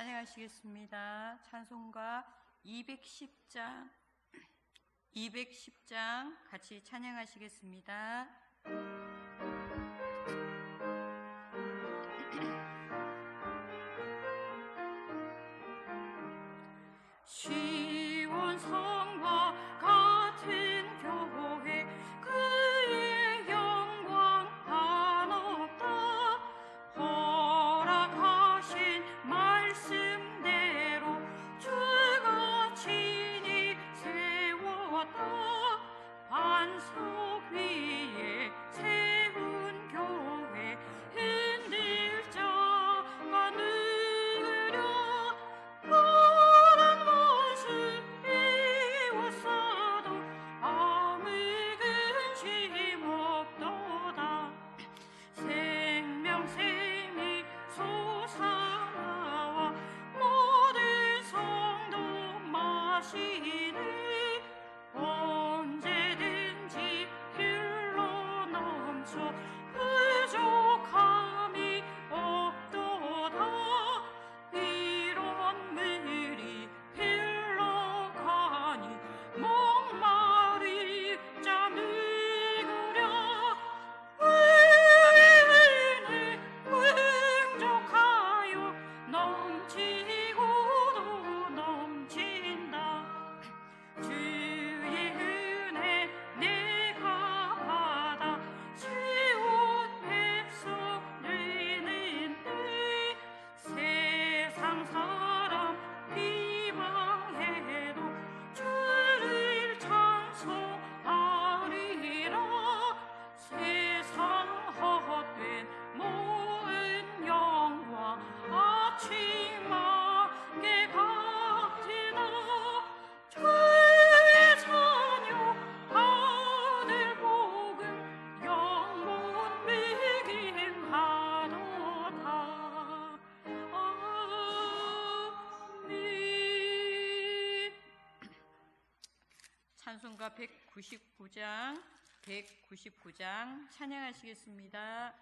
찬양하시겠습니다. 찬송가 210장 같이 찬양하시겠습니다. 시온 성과 같은 교회 그의 영광 한없다. 허락하신 말씀대로 주가 친히 세웠다. 반석 위에 세운 교회 흔들 자가 누구랴. 푸른 모습 비웠어도 아무 근심 없도다. 생명샘이 솟아나와 모든 성도 마시네. 언제든지 흘러 넘쳐 부족함이 없도다. 이런 물이 흘러가니 목마르 자 누구랴. 은혜 풍족하여 넘치고도 넘친다. 주의 은혜 내가 받아 세운 백성 되는데. 세상 사람 비방해도 주를 찬송하리라. 세상 헛된 모든 영광 아침하게 같으나. 주의 자녀 아들 복음 영원 매긴하도다. 아멘. 찬송가 199장 찬양하시겠습니다.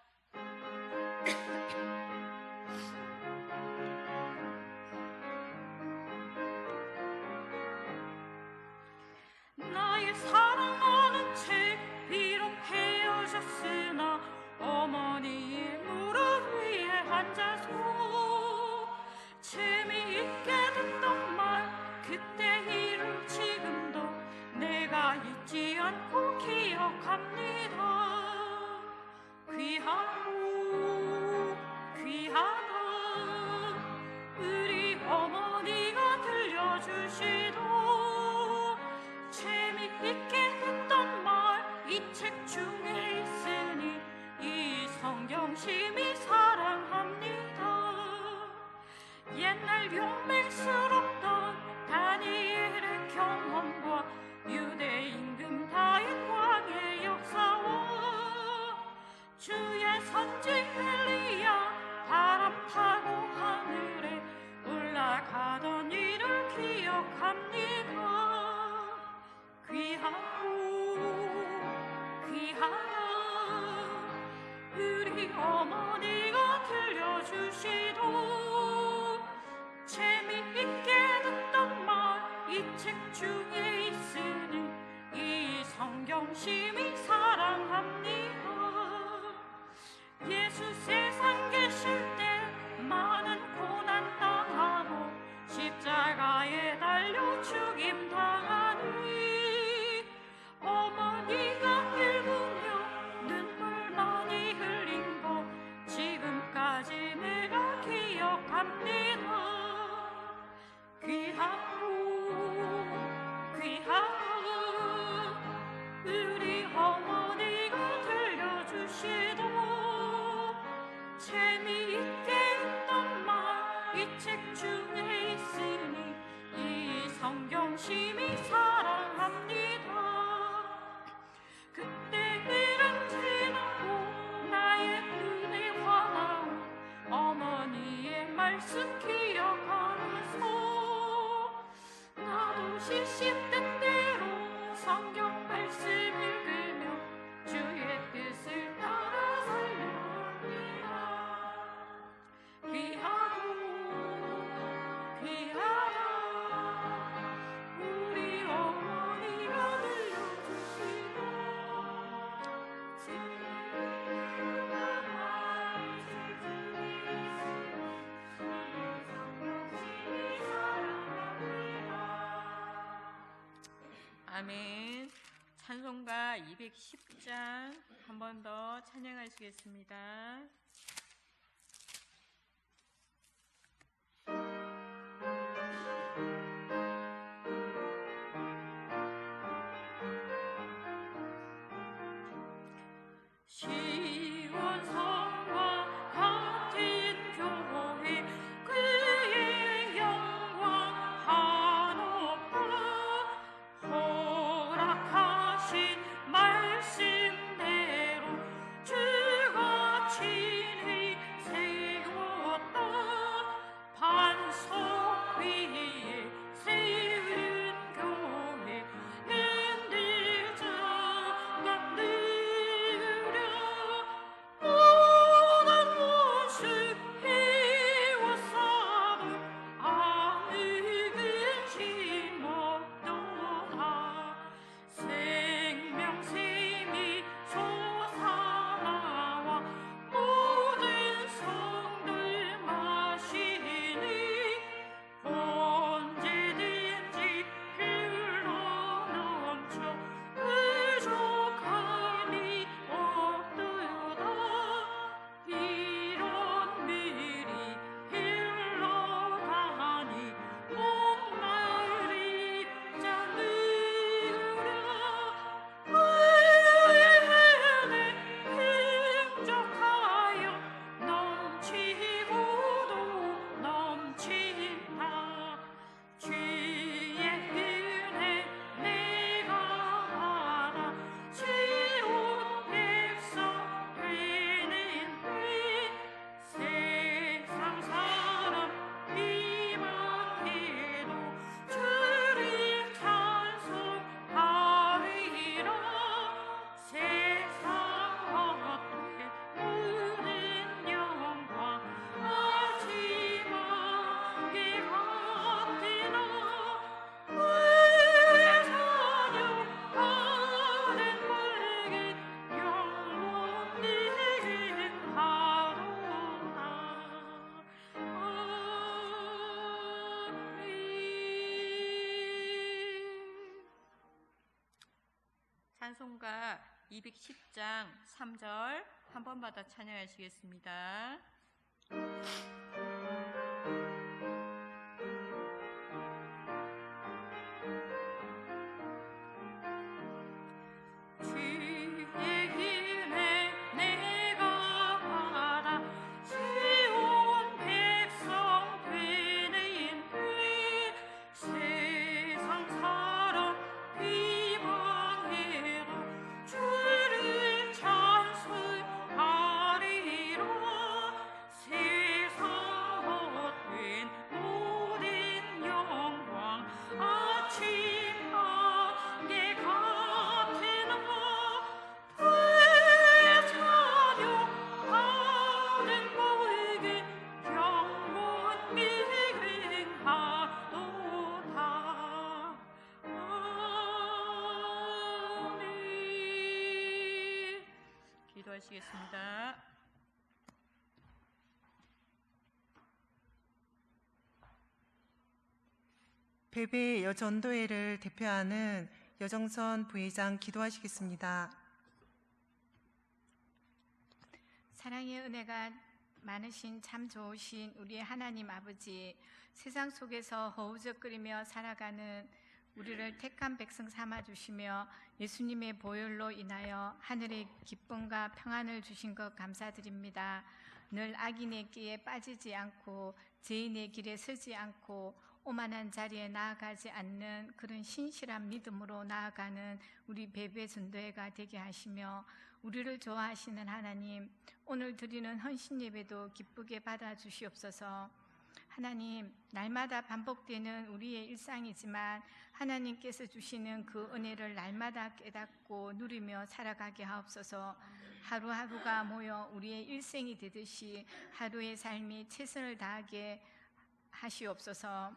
나의 사랑하는 채 비록 헤어졌으나 어머니의 무릎 위에 앉아서 재미있게 듣던 말 그때 일을 지금도 내가 잊지 않고 기억합니다. 귀하다 우리 어머니가 들려주시던 재미있게 듣던 말 이 책 중에 있으니 이 성경 심히 사랑합니다. 옛날 용맹스럽던 다니엘의 경험과 유대 임금 다윗 왕의 역사와 주의 선지 엘리야 바람 타고 하늘에 올라가던 일을 기억합니다. 귀하다 우리 어머니가 들려주시던 재미있게 듣던 말 이 책 중에 있으니 이 성경 심히 사랑합니다. 예수 세상 계실 때 많은 고난 당하고 십자가에 달려 죽임 당하니 어머니가 일구며 눈물 많이 흘린 거 지금까지 내가 기억합니다. 귀하다 우리 어머니가 들려주시던 재미있게 듣던 말 이 책 중에 있으니 이 성경 심히 사랑합니다. 그때 일은 지나고 나의 눈에 환하오 어머니의 말씀 기억하면서 나도 시시때때로 성경 말씀 읽으며 주의 뜻을 따라 살려합니다. 귀하고 아멘. 찬송가 210장 한 번 더 찬양하시겠습니다. 시온성과 같은 교회 그의 영광 한없다 허락하신 말씀대로 주가 친히 세웠다 반석 위에 세운 교회 흔들 자가 느려 모든 모습 해왔사도 아무 근심 없도다 생명샘이 솟아나와 모든 성들 마시니 언제든지 흘러넘쳐 부족함이 없도다 이런 물이 흘러가니 목마르지 않으랴 그의 은혜 풍족하여 넘치고도 넘친다 주의 은혜 내가 받아 지온 백성 되는 때 세상 사람 비방해도 주를 찬송하리라 세상 헛된 모든 영광 마지막에 같으나 그의 자녀 받은 벌게 영원히 하도다 아멘. 찬송가 210장 3절 한 번마다 찬양하시겠습니다. 주의 은혜 내가 받아 지온 백성 되는 때 세상 사람 비방해도 주를 찬송하리라 세상 헛된 모든 영광 아침 안개 같으나 그의 자녀 받은 복은 영원히 행하도다 아멘. 기도하시겠습니다. 베베 여전도회를 대표하는 여정선 부회장 기도하시겠습니다. 사랑의 은혜가 많으신 참 좋으신 우리 하나님 아버지, 세상 속에서 허우적거리며 살아가는 우리를 택한 백성 삼아주시며 예수님의 보혈로 인하여 하늘의 기쁨과 평안을 주신 것 감사드립니다. 늘 악인의 끼에 빠지지 않고 죄인의 길에 서지 않고 오만한 자리에 나아가지 않는 그런 신실한 믿음으로 나아가는 우리 베베 전도회가 되게 하시며 우리를 좋아하시는 하나님, 오늘 드리는 헌신 예배도 기쁘게 받아주시옵소서. 하나님, 날마다 반복되는 우리의 일상이지만 하나님께서 주시는 그 은혜를 날마다 깨닫고 누리며 살아가게 하옵소서. 하루하루가 모여 우리의 일생이 되듯이 하루의 삶이 최선을 다하게 하시옵소서.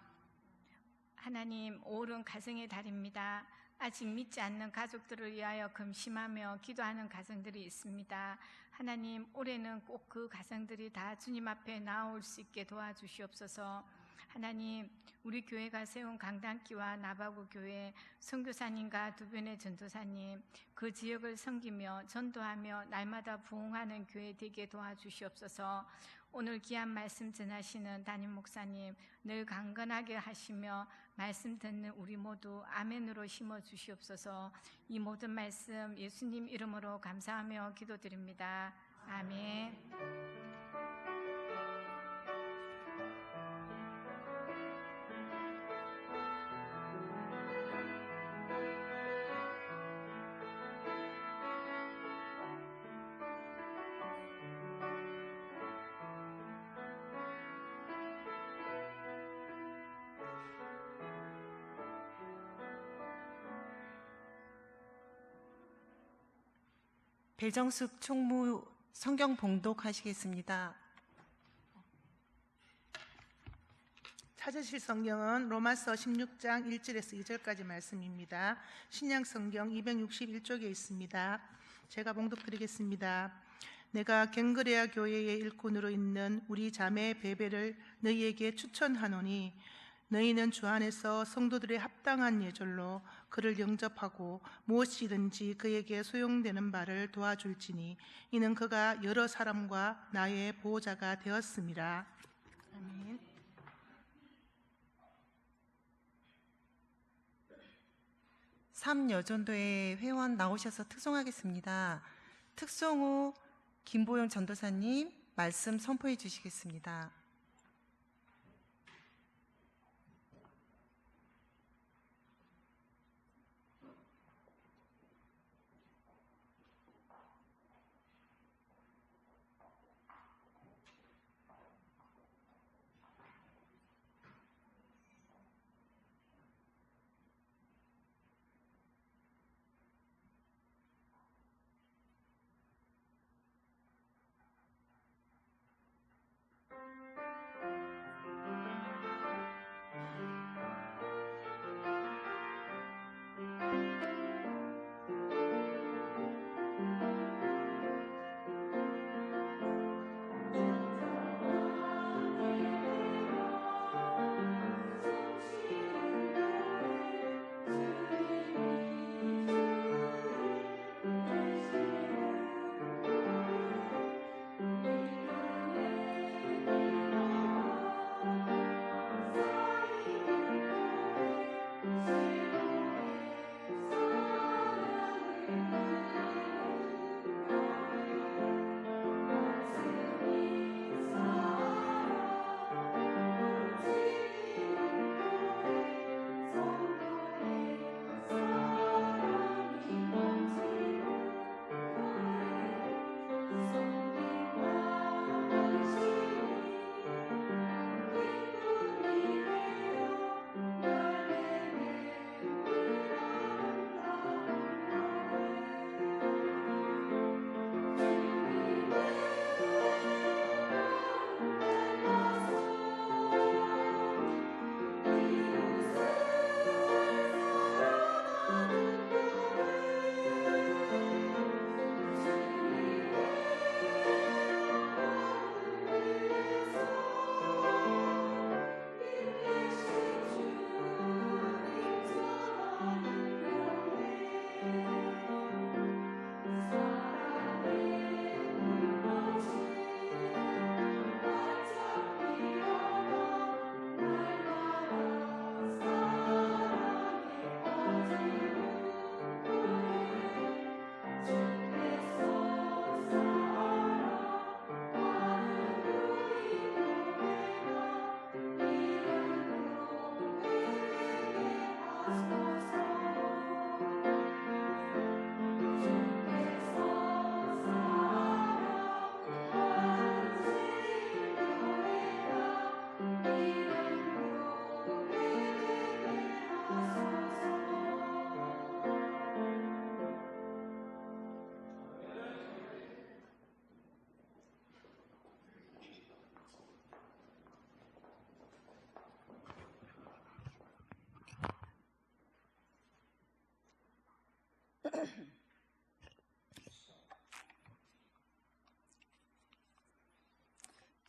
하나님, 5월은 가정의 달입니다. 아직 믿지 않는 가족들을 위하여 금심하며 기도하는 가정들이 있습니다. 하나님, 올해는 꼭 그 가정들이 다 주님 앞에 나올 수 있게 도와주시옵소서. 하나님, 우리 교회가 세운 강단기와 나바구 교회 선교사님과 두 분의 전도사님, 그 지역을 섬기며 전도하며 날마다 부흥하는 교회 되게 도와주시옵소서. 오늘 귀한 말씀 전하시는 담임 목사님 늘 강건하게 하시며 말씀 듣는 우리 모두 아멘으로 심어 주시옵소서. 이 모든 말씀 예수님 이름으로 감사하며 기도드립니다. 아멘. 배정숙 총무 성경 봉독하시겠습니다. 찾으실 성경은 로마서 16장 1절에서 2절까지 말씀입니다. 신약 성경 261쪽에 있습니다. 제가 봉독드리겠습니다. 내가 갱그레아 교회의 일꾼으로 있는 우리 자매 베베를 너희에게 추천하노니 너희는 주 안에서 성도들의 합당한 예절로 그를 영접하고 무엇이든지 그에게 소용되는 바를 도와줄지니 이는 그가 여러 사람과 나의 보호자가 되었음이라. 아멘. 삼여전도회 회원 나오셔서 특송하겠습니다. 특송 후 김보영 전도사님 말씀 선포해 주시겠습니다.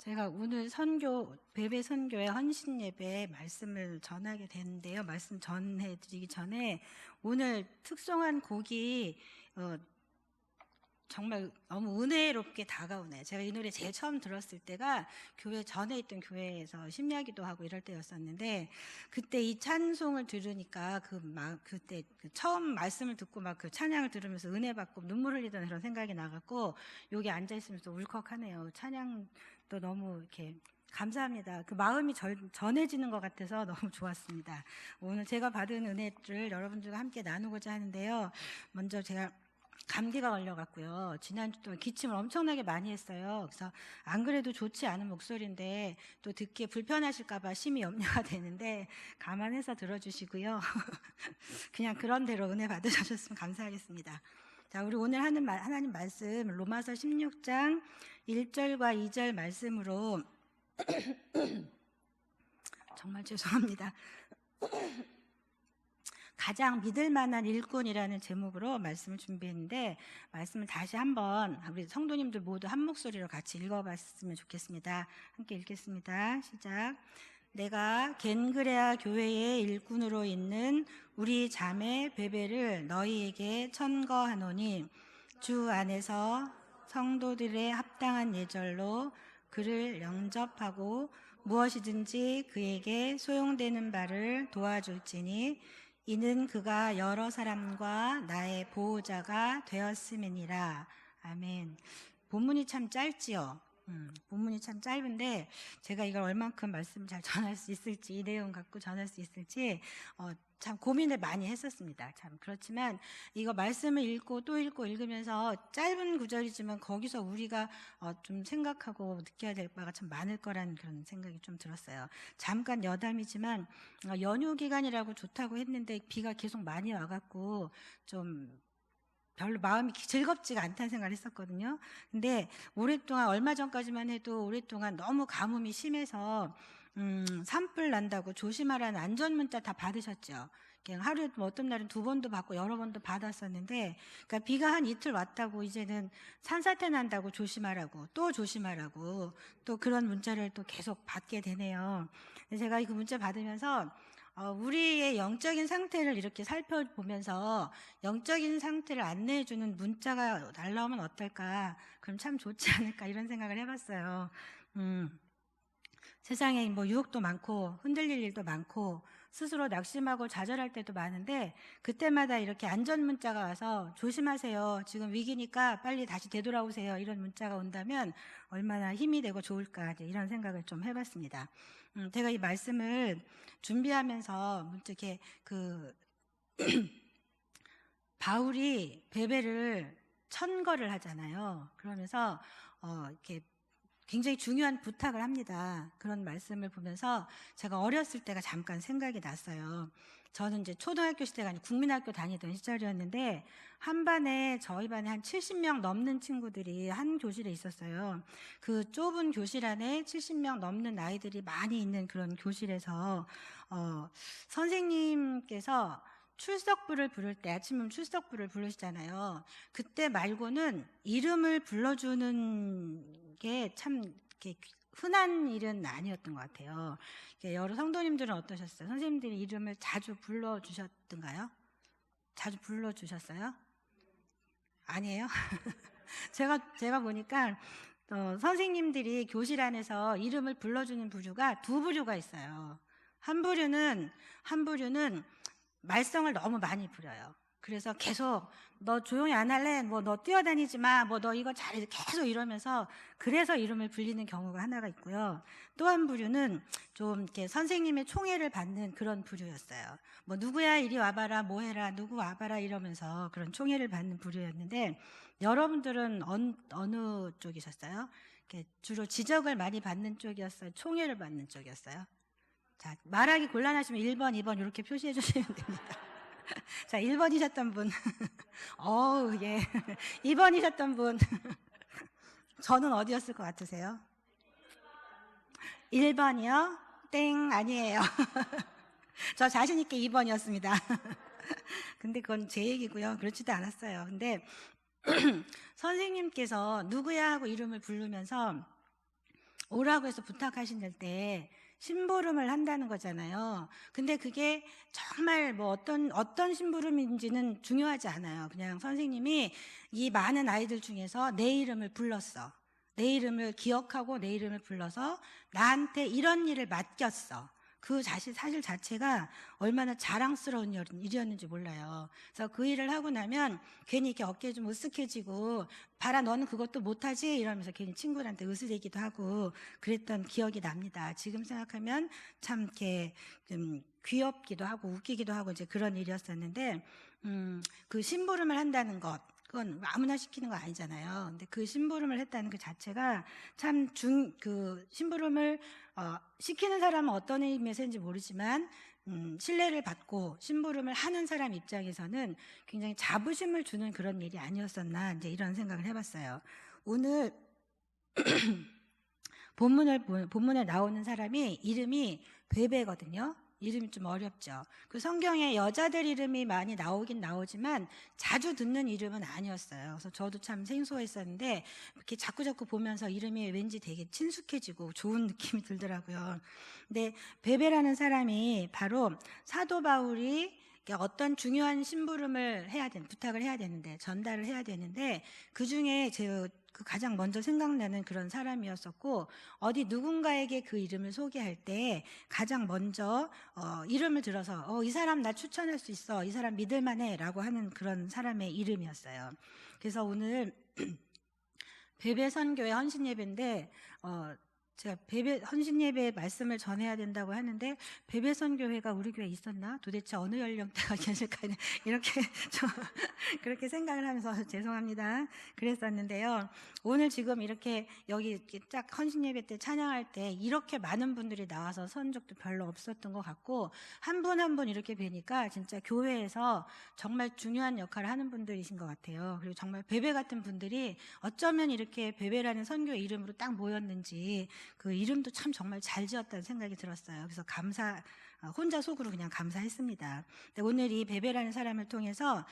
제가 오늘 베베 선교회 헌신 예배 말씀을 전하게 되는데요. 말씀 전해드리기 전에 오늘 특송한 곡이 정말 너무 은혜롭게 다가오네요. 제가 이 노래 제일 처음 들었을 때가 교회 전에 있던 교회에서 심야기도 하고 이럴 때였었는데, 그때 이 찬송을 들으니까 그때 처음 말씀을 듣고 막 그 찬양을 들으면서 은혜 받고 눈물 흘리던 그런 생각이 나갖고 여기 앉아 있으면서 울컥하네요. 찬양도 너무 이렇게 감사합니다. 그 마음이 전해지는 것 같아서 너무 좋았습니다. 오늘 제가 받은 은혜를 여러분들과 함께 나누고자 하는데요. 먼저 제가 감기가 걸려갖고요. 지난주 동안 기침을 엄청나게 많이 했어요. 그래서 안 그래도 좋지 않은 목소리인데 또 듣기에 불편하실까봐 심히 염려가 되는데 감안해서 들어주시고요. 그냥 그런 대로 은혜 받으셨으면 감사하겠습니다. 자, 우리 오늘 하는 하나님 말씀 로마서 16장 1절과 2절 말씀으로 정말 죄송합니다. 가장 믿을 만한 일꾼이라는 제목으로 말씀을 준비했는데, 말씀을 다시 한번 우리 성도님들 모두 한 목소리로 같이 읽어봤으면 좋겠습니다. 함께 읽겠습니다. 시작. 내가 겐그레아 교회의 일꾼으로 있는 우리 자매 베베를 너희에게 천거하노니 주 안에서 성도들의 합당한 예절로 그를 영접하고 무엇이든지 그에게 소용되는 바를 도와줄지니 이는 그가 여러 사람과 나의 보호자가 되었음이니라. 아멘. 본문이 참 짧지요. 본문이 참 짧은데 제가 이걸 얼만큼 말씀을 잘 전할 수 있을지, 이 내용 갖고 전할 수 있을지 참 고민을 많이 했었습니다. 참 그렇지만 이거 말씀을 읽고 또 읽고 읽으면서 짧은 구절이지만 거기서 우리가 좀 생각하고 느껴야 될 바가 참 많을 거라는 그런 생각이 좀 들었어요. 잠깐 여담이지만 연휴 기간이라고 좋다고 했는데 비가 계속 많이 와갖고 좀 별로 마음이 즐겁지가 않다는 생각을 했었거든요. 근데 오랫동안, 얼마 전까지만 해도 오랫동안 너무 가뭄이 심해서 산불 난다고 조심하라는 안전문자 다 받으셨죠. 그냥 하루에 어떤 날은 2번도 받고 여러 번도 받았었는데, 그러니까 비가 한 이틀 왔다고 이제는 산사태 난다고 조심하라고, 또 조심하라고, 또 그런 문자를 또 계속 받게 되네요. 제가 그 문자 받으면서 우리의 영적인 상태를 이렇게 살펴보면서 영적인 상태를 안내해주는 문자가 날라오면 어떨까, 그럼 참 좋지 않을까, 이런 생각을 해봤어요. 세상에 뭐 유혹도 많고 흔들릴 일도 많고 스스로 낙심하고 좌절할 때도 많은데, 그때마다 이렇게 안전 문자가 와서 조심하세요, 지금 위기니까 빨리 다시 되돌아오세요, 이런 문자가 온다면 얼마나 힘이 되고 좋을까, 이런 생각을 좀 해봤습니다. 제가 이 말씀을 준비하면서 이렇게 바울이 베베를 천거를 하잖아요. 그러면서 이렇게 굉장히 중요한 부탁을 합니다. 그런 말씀을 보면서 제가 어렸을 때가 잠깐 생각이 났어요. 저는 이제 초등학교 시대가 아니고 국민학교 다니던 시절이었는데, 저희 반에 한 70명 넘는 친구들이 한 교실에 있었어요. 그 좁은 교실 안에 70명 넘는 아이들이 많이 있는 그런 교실에서 선생님께서 출석부를 부를 때, 아침은 출석부를 부르시잖아요. 그때 말고는 이름을 불러주는 게 참 흔한 일은 아니었던 것 같아요. 여러 성도님들은 어떠셨어요? 선생님들이 이름을 자주 불러주셨던가요? 자주 불러주셨어요? 아니에요? 제가 보니까 선생님들이 교실 안에서 이름을 불러주는 부류가 2부류가 있어요. 한 부류는 말썽을 너무 많이 부려요. 그래서 계속 너 조용히 안 할래? 뭐 너 뛰어다니지 마. 뭐 너 이거 잘해. 계속 이러면서, 그래서 이름을 불리는 경우가 하나가 있고요. 또 한 부류는 좀 이렇게 선생님의 총애를 받는 그런 부류였어요. 뭐 누구야 이리 와봐라, 뭐 해라, 누구 와봐라 이러면서 그런 총애를 받는 부류였는데, 여러분들은 어느 쪽이셨어요? 주로 지적을 많이 받는 쪽이었어요? 총애를 받는 쪽이었어요? 자, 말하기 곤란하시면 1번, 2번 이렇게 표시해 주시면 됩니다. 자, 1번이셨던 분. 예. 2번이셨던 분. 저는 어디였을 것 같으세요? 1번이요? 땡, 아니에요. 저 자신있게 2번이었습니다. 근데 그건 제 얘기고요. 그렇지도 않았어요. 근데 선생님께서 누구야 하고 이름을 부르면서 오라고 해서 부탁하신들 때 심부름을 한다는 거잖아요. 근데 그게 정말 뭐 어떤 심부름인지는 중요하지 않아요. 그냥 선생님이 이 많은 아이들 중에서 내 이름을 불렀어. 내 이름을 기억하고 내 이름을 불러서 나한테 이런 일을 맡겼어. 그 사실 자체가 얼마나 자랑스러운 일이었는지 몰라요. 그래서 그 일을 하고 나면 괜히 이렇게 어깨 좀 으쓱해지고, 봐라 너는 그것도 못하지? 이러면서 괜히 친구들한테 으스대기도 하고 그랬던 기억이 납니다. 지금 생각하면 참 이렇게 좀 귀엽기도 하고 웃기기도 하고 이제 그런 일이었었는데, 그 심부름을 한다는 것, 그건 아무나 시키는 거 아니잖아요. 근데 그 심부름을 했다는 그 자체가 참 그 심부름을 시키는 사람은 어떤 의미에서인지 모르지만 신뢰를 받고 심부름을 하는 사람 입장에서는 굉장히 자부심을 주는 그런 일이 아니었었나 이제 이런 생각을 해봤어요. 오늘 본문에 나오는 사람이 이름이 베베거든요. 이름이 좀 어렵죠. 그 성경에 여자들 이름이 많이 나오긴 나오지만 자주 듣는 이름은 아니었어요. 그래서 저도 참 생소했었는데 이렇게 자꾸자꾸 보면서 이름이 왠지 되게 친숙해지고 좋은 느낌이 들더라고요. 근데 베베라는 사람이 바로 사도 바울이 어떤 중요한 심부름을 부탁을 해야 되는데, 전달을 해야 되는데, 그 중에 그 가장 먼저 생각나는 그런 사람이었었고, 어디 누군가에게 그 이름을 소개할 때 가장 먼저 이름을 들어서 이 사람 나 추천할 수 있어, 이 사람 믿을만해 라고 하는 그런 사람의 이름이었어요. 그래서 오늘 베베 선교회 헌신 예배인데 제가 베베 헌신 예배 말씀을 전해야 된다고 하는데, 베베 선교회가 우리 교회에 있었나? 도대체 어느 연령대가 계실까? 이렇게 좀 그렇게 생각을 하면서 죄송합니다. 그랬었는데요. 오늘 지금 이렇게 여기 이렇게 딱 헌신 예배 때 찬양할 때 이렇게 많은 분들이 나와서 선 적도 별로 없었던 것 같고, 한 분 한 분 이렇게 뵈니까 진짜 교회에서 정말 중요한 역할을 하는 분들이신 것 같아요. 그리고 정말 베베 같은 분들이 어쩌면 이렇게 베베라는 선교 이름으로 딱 모였는지 그 이름도 참 정말 잘 지었다는 생각이 들었어요. 그래서 혼자 속으로 그냥 감사했습니다. 근데 오늘 이 베베라는 사람을 통해서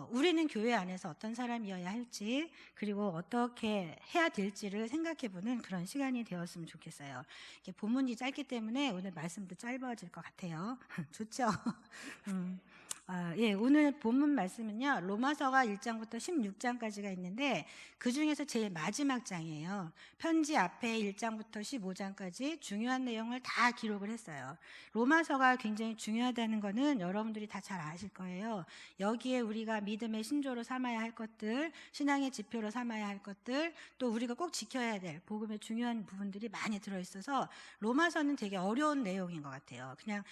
우리는 교회 안에서 어떤 사람이어야 할지, 그리고 어떻게 해야 될지를 생각해보는 그런 시간이 되었으면 좋겠어요. 이게 본문이 짧기 때문에 오늘 말씀도 짧아질 것 같아요. 좋죠? 오늘 본문 말씀은요, 로마서가 1장부터 16장까지가 있는데 그 중에서 제일 마지막 장이에요. 편지 앞에 1장부터 15장까지 중요한 내용을 다 기록을 했어요. 로마서가 굉장히 중요하다는 거는 여러분들이 다 잘 아실 거예요. 여기에 우리가 믿음의 신조로 삼아야 할 것들, 신앙의 지표로 삼아야 할 것들, 또 우리가 꼭 지켜야 될 복음의 중요한 부분들이 많이 들어있어서 로마서는 되게 어려운 내용인 것 같아요. 그냥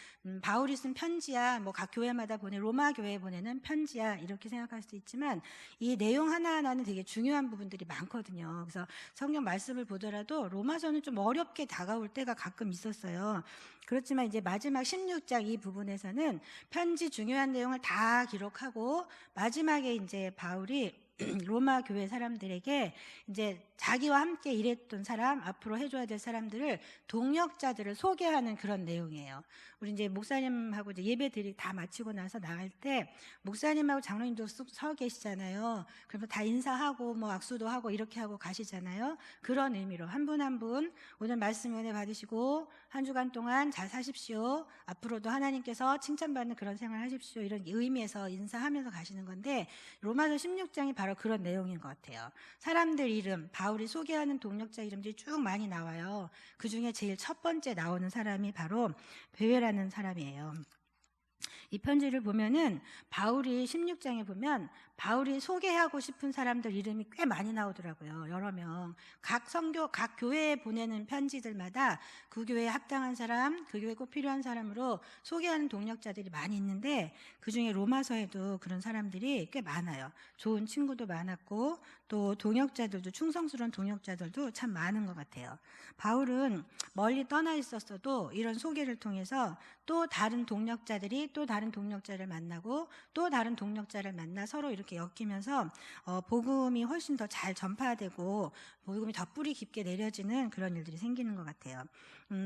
바울이 쓴 편지야, 뭐 각 교회마다 로마 교회에 보내는 편지야, 이렇게 생각할 수도 있지만 이 내용 하나하나는 되게 중요한 부분들이 많거든요. 그래서 성경 말씀을 보더라도 로마서는 좀 어렵게 다가올 때가 가끔 있었어요. 그렇지만 이제 마지막 16장 이 부분에서는 편지 중요한 내용을 다 기록하고, 마지막에 이제 바울이 로마 교회 사람들에게 이제 자기와 함께 일했던 사람, 앞으로 해줘야 될 사람들을, 동역자들을 소개하는 그런 내용이에요. 우리 이제 목사님하고 이제 예배들이 다 마치고 나서 나갈 때 목사님하고 장로님도 서 계시잖아요. 그러면 다 인사하고 뭐 악수도 하고 이렇게 하고 가시잖아요. 그런 의미로 한 분 한 분 오늘 말씀 은혜 받으시고 한 주간 동안 잘 사십시오, 앞으로도 하나님께서 칭찬받는 그런 생활 하십시오, 이런 의미에서 인사하면서 가시는 건데, 로마서 16장이 바로 그런 내용인 것 같아요. 사람들 이름, 바울이 소개하는 동역자 이름들이 쭉 많이 나와요. 그 중에 제일 첫 번째 나오는 사람이 바로 베베라는 사람이에요. 이 편지를 보면은 바울이 16장에 보면 바울이 소개하고 싶은 사람들 이름이 꽤 많이 나오더라고요. 여러 명. 각 교회에 보내는 편지들마다 그 교회에 합당한 사람, 그 교회에 꼭 필요한 사람으로 소개하는 동역자들이 많이 있는데, 그 중에 로마서에도 그런 사람들이 꽤 많아요. 좋은 친구도 많았고 또 동역자들도, 충성스러운 동역자들도 참 많은 것 같아요. 바울은 멀리 떠나 있었어도 이런 소개를 통해서 또 다른 동역자들이 또 다른 동역자를 만나고 또 다른 동역자를 만나 서로 이렇게 엮이면서 복음이 훨씬 더 잘 전파되고 복음이 더 뿌리 깊게 내려지는 그런 일들이 생기는 것 같아요.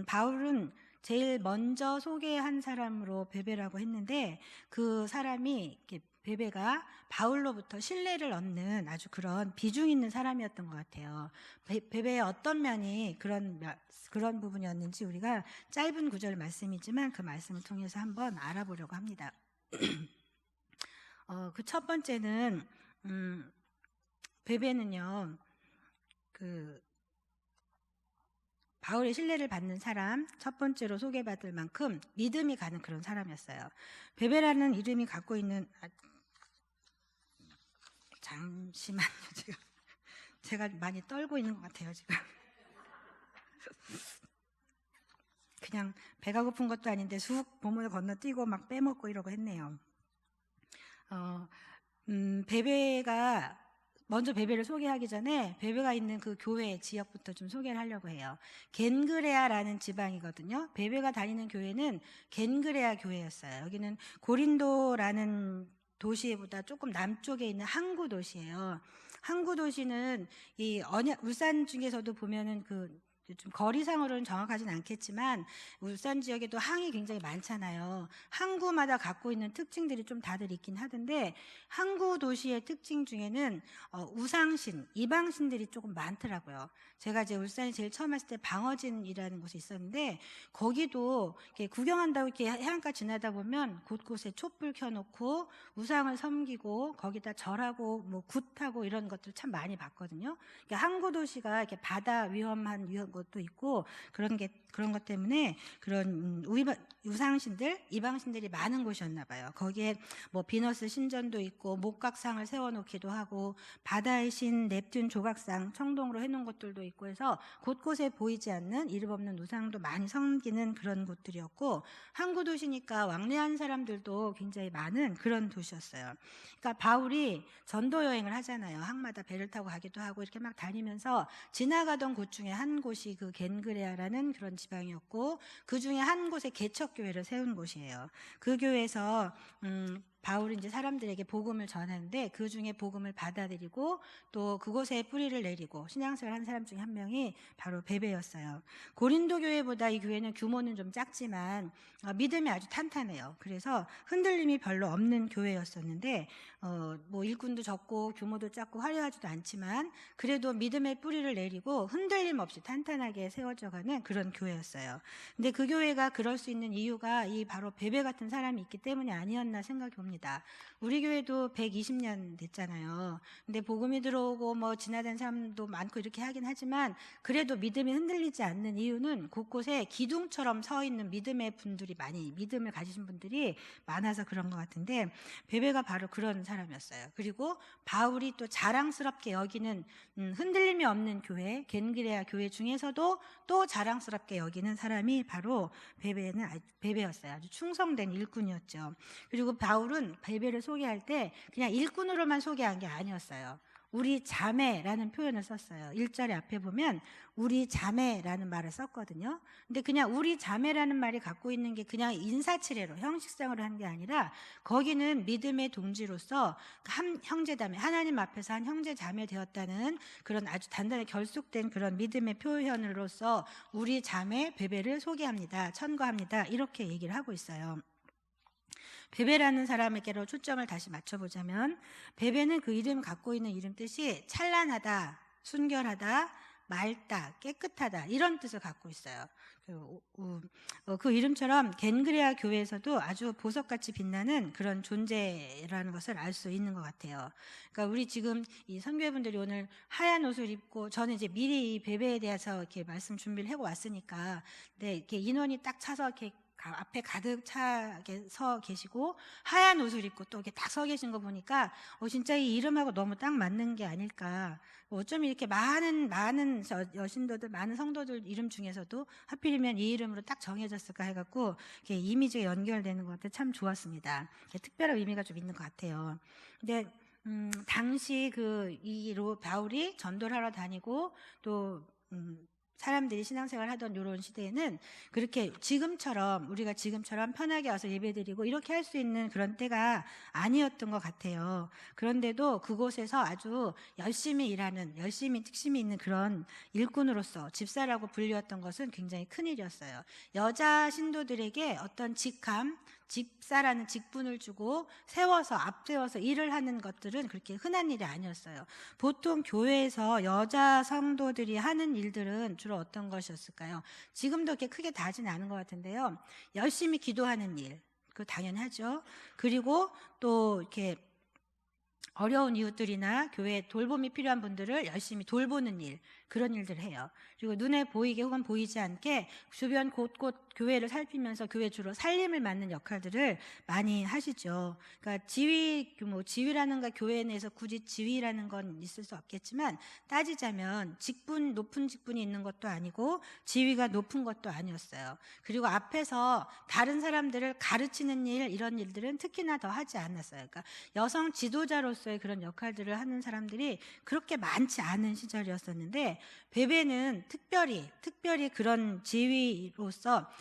바울은 제일 먼저 소개한 사람으로 베베라고 했는데, 그 사람이 이렇게 베베가 바울로부터 신뢰를 얻는 아주 그런 비중 있는 사람이었던 것 같아요. 베베의 어떤 면이 그런 부분이었는지 우리가 짧은 구절 말씀이지만 그 말씀을 통해서 한번 알아보려고 합니다. 그 첫 번째는 베베는요, 바울의 신뢰를 받는 사람, 첫 번째로 소개받을 만큼 믿음이 가는 그런 사람이었어요. 베베라는 이름이 갖고 있는, 잠시만요, 지금. 제가 많이 떨고 있는 것 같아요, 지금. 그냥 배가 고픈 것도 아닌데 쑥 몸을 건너뛰고 막 빼먹고 이러고 했네요. 먼저 베베를 소개하기 전에 베베가 있는 그 교회 지역부터 좀 소개를 하려고 해요. 겐그레아라는 지방이거든요. 베베가 다니는 교회는 겐그레아 교회였어요. 여기는 고린도라는 도시보다 조금 남쪽에 있는 항구 도시예요. 항구 도시는 이 울산 중에서도 보면은 좀 거리상으로는 정확하진 않겠지만 울산 지역에도 항이 굉장히 많잖아요. 항구마다 갖고 있는 특징들이 좀 다들 있긴 하던데 항구 도시의 특징 중에는 우상신, 이방신들이 조금 많더라고요. 제가 이제 울산에 제일 처음 왔을 때 방어진이라는 곳에 있었는데 거기도 이렇게 구경한다고 이렇게 해안가 지나다 보면 곳곳에 촛불 켜놓고 우상을 섬기고 거기다 절하고 뭐 굿하고 이런 것들 참 많이 봤거든요. 그러니까 항구 도시가 이렇게 바다 위험 것도 있고 그런 것 때문에 그런 우상신들, 이방신들이 많은 곳이었나 봐요. 거기에 뭐 비너스 신전도 있고 목각상을 세워놓기도 하고 바다의 신 넵튠 조각상 청동으로 해놓은 곳들도 있고 해서 곳곳에 보이지 않는 이름 없는 우상도 많이 섬기는 그런 곳들이었고 항구 도시니까 왕래한 사람들도 굉장히 많은 그런 도시였어요. 그러니까 바울이 전도 여행을 하잖아요. 항마다 배를 타고 가기도 하고 이렇게 막 다니면서 지나가던 곳 중에 한 곳이 그 겐그레아라는 그런 지방이었고 그 중에 한 곳에 개척교회를 세운 곳이에요. 그 교회에서 바울이 이제 사람들에게 복음을 전하는데 그 중에 복음을 받아들이고 또 그곳에 뿌리를 내리고 신앙생활 한 사람 중에 한 명이 바로 베베였어요. 고린도 교회보다 이 교회는 규모는 좀 작지만 믿음이 아주 탄탄해요. 그래서 흔들림이 별로 없는 교회였었는데 뭐 일꾼도 적고 규모도 작고 화려하지도 않지만 그래도 믿음의 뿌리를 내리고 흔들림 없이 탄탄하게 세워져가는 그런 교회였어요. 근데 그 교회가 그럴 수 있는 이유가 이 바로 베베 같은 사람이 있기 때문이 아니었나 생각이 옵니다. 우리 교회도 120년 됐잖아요. 근데 복음이 들어오고 뭐 지나간 사람도 많고 이렇게 하긴 하지만 그래도 믿음이 흔들리지 않는 이유는 곳곳에 기둥처럼 서 있는 믿음을 가지신 분들이 많아서 그런 것 같은데 베베가 바로 그런 사람이었어요. 그리고 바울이 또 자랑스럽게 여기는 흔들림이 없는 교회, 겐그레아 교회 중에서도 또 자랑스럽게 여기는 사람이 바로 베베였어요. 아주 충성된 일꾼이었죠. 그리고 바울은 베베를 소개할 때 그냥 일꾼으로만 소개한 게 아니었어요. 우리 자매라는 표현을 썼어요. 1절에 앞에 보면 우리 자매라는 말을 썼거든요. 근데 그냥 우리 자매라는 말이 갖고 있는 게 그냥 인사치레로 형식상으로 한 게 아니라 거기는 믿음의 동지로서 한 형제자매, 하나님 앞에서 한 형제자매 되었다는 그런 아주 단단히 결속된 그런 믿음의 표현으로서 우리 자매 베베를 소개합니다. 천거합니다. 이렇게 얘기를 하고 있어요. 베베라는 사람에게로 초점을 다시 맞춰보자면 베베는 그 이름 갖고 있는 이름 뜻이 찬란하다, 순결하다, 맑다, 깨끗하다 이런 뜻을 갖고 있어요. 그 이름처럼 겐그레아 교회에서도 아주 보석같이 빛나는 그런 존재라는 것을 알 수 있는 것 같아요. 그러니까 우리 지금 이 선교회분들이 오늘 하얀 옷을 입고 저는 이제 미리 이 베베에 대해서 이렇게 말씀 준비를 하고 왔으니까 네, 이렇게 인원이 딱 차서 이렇게 앞에 가득 차게 서 계시고 하얀 옷을 입고 또 이렇게 딱 서 계신 거 보니까 진짜 이 이름하고 너무 딱 맞는 게 아닐까. 어쩜 이렇게 많은 여신도들, 많은 성도들 이름 중에서도 하필이면 이 이름으로 딱 정해졌을까 해갖고 이렇게 이미지가 연결되는 것 같아 참 좋았습니다. 특별한 의미가 좀 있는 것 같아요. 근데 당시 바울이 전도를 하러 다니고 또 사람들이 신앙생활 하던 이런 시대에는 그렇게 우리가 지금처럼 편하게 와서 예배드리고 이렇게 할 수 있는 그런 때가 아니었던 것 같아요. 그런데도 그곳에서 아주 열심히 일하는, 열심히 특심이 있는 그런 일꾼으로서 집사라고 불리웠던 것은 굉장히 큰일이었어요. 여자 신도들에게 어떤 직함, 집사라는 직분을 주고 세워서 앞세워서 일을 하는 것들은 그렇게 흔한 일이 아니었어요. 보통 교회에서 여자 성도들이 하는 일들은 주로 어떤 것이었을까요? 지금도 그렇게 크게 다르진 않은 것 같은데요. 열심히 기도하는 일, 그 당연하죠. 그리고 또 이렇게 어려운 이웃들이나 교회에 돌봄이 필요한 분들을 열심히 돌보는 일, 그런 일들을 해요. 그리고 눈에 보이게 혹은 보이지 않게 주변 곳곳 교회를 살피면서 교회 주로 살림을 맡는 역할들을 많이 하시죠. 그러니까 지휘라는가 교회 내에서 굳이 지휘라는 건 있을 수 없겠지만 따지자면 높은 직분이 있는 것도 아니고 지위가 높은 것도 아니었어요. 그리고 앞에서 다른 사람들을 가르치는 일, 이런 일들은 특히나 더 하지 않았어요. 그러니까 여성 지도자로서의 그런 역할들을 하는 사람들이 그렇게 많지 않은 시절이었었는데 베베는 특별히 그런 지위로서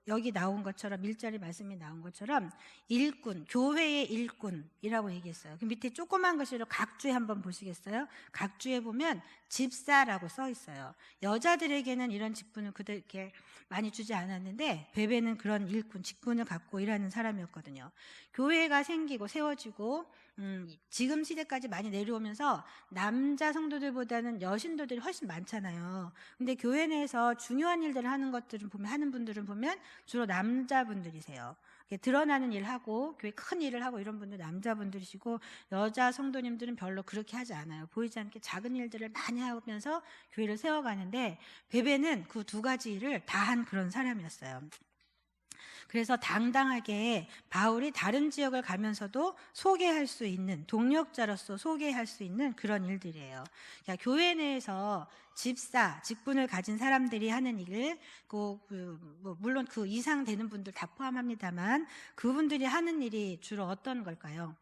여기 나온 것처럼 일자리 말씀이 나온 것처럼 일꾼, 교회의 일꾼이라고 얘기했어요. 그 밑에 조그만 글씨로 각주에 한번 보시겠어요? 각주에 보면 집사라고 써 있어요. 여자들에게는 이런 직분을 그렇게 많이 주지 않았는데 베베는 그런 일꾼, 직분을 갖고 일하는 사람이었거든요. 교회가 생기고 세워지고 지금 시대까지 많이 내려오면서 남자 성도들보다는 여신도들이 훨씬 많잖아요. 근데 교회 내에서 중요한 일들을 하는 분들은 보면 주로 남자분들이세요. 드러나는 일하고 교회 큰 일을 하고 이런 분들 남자분들이시고 여자 성도님들은 별로 그렇게 하지 않아요. 보이지 않게 작은 일들을 많이 하면서 교회를 세워가는데 베베는 그 두 가지 일을 다 한 그런 사람이었어요. 그래서 당당하게 바울이 다른 지역을 가면서도 소개할 수 있는, 동력자로서 소개할 수 있는 그런 일들이에요. 그러니까 교회 내에서 집사, 직분을 가진 사람들이 하는 일을 물론 그 이상 되는 분들 다 포함합니다만 그분들이 하는 일이 주로 어떤 걸까요?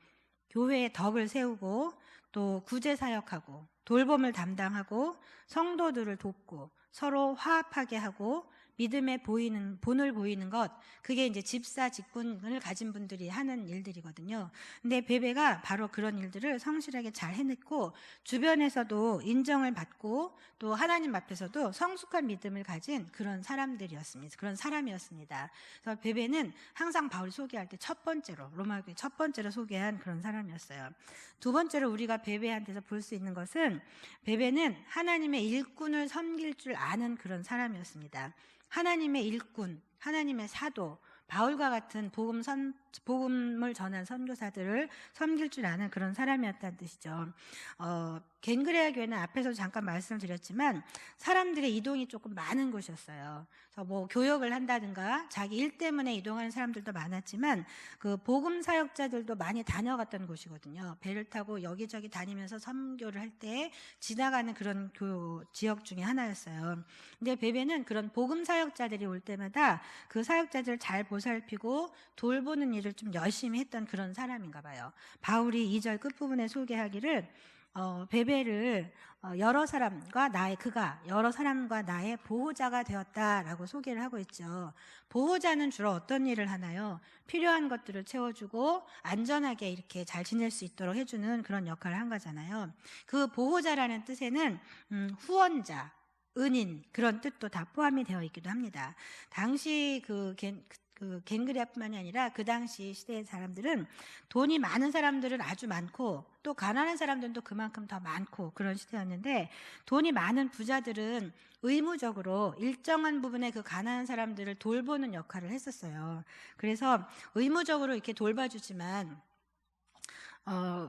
교회의 덕을 세우고 또 구제사역하고 돌봄을 담당하고 성도들을 돕고 서로 화합하게 하고 믿음의 본을 보이는 것, 그게 이제 집사 직분을 가진 분들이 하는 일들이거든요. 근데 베베가 바로 그런 일들을 성실하게 잘 해냈고 주변에서도 인정을 받고 또 하나님 앞에서도 성숙한 믿음을 가진 그런 사람이었습니다. 그래서 베베는 항상 바울이 소개할 때 첫 번째로, 로마교회 첫 번째로 소개한 그런 사람이었어요. 두 번째로 우리가 베베한테서 볼 수 있는 것은 베베는 하나님의 일꾼을 섬길 줄 아는 그런 사람이었습니다. 하나님의 일꾼, 하나님의 사도, 바울과 같은 복음을 전한 선교사들을 섬길 줄 아는 그런 사람이었다는 뜻이죠. 겐그레아 교회는 앞에서 잠깐 말씀을 드렸지만 사람들의 이동이 조금 많은 곳이었어요. 그래서 뭐 교역을 한다든가 자기 일 때문에 이동하는 사람들도 많았지만 그 복음 사역자들도 많이 다녀갔던 곳이거든요. 배를 타고 여기저기 다니면서 선교를 할 때 지나가는 그런 지역 중에 하나였어요. 근데 베베는 그런 복음 사역자들이 올 때마다 그 사역자들을 잘 보살피고 돌보는 일을 좀 열심히 했던 그런 사람인가 봐요. 바울이 2절 끝부분에 소개하기를 베베를 여러 사람과 나의 보호자가 되었다라고 소개를 하고 있죠. 보호자는 주로 어떤 일을 하나요? 필요한 것들을 채워주고 안전하게 이렇게 잘 지낼 수 있도록 해주는 그런 역할을 한 거잖아요. 그 보호자라는 뜻에는 후원자, 은인 그런 뜻도 다 포함이 되어 있기도 합니다. 당시 겐그레아뿐만이 아니라 그 당시 시대의 사람들은 돈이 많은 사람들은 아주 많고 또 가난한 사람들도 그만큼 더 많고 그런 시대였는데 돈이 많은 부자들은 의무적으로 일정한 부분의 그 가난한 사람들을 돌보는 역할을 했었어요. 그래서 의무적으로 이렇게 돌봐주지만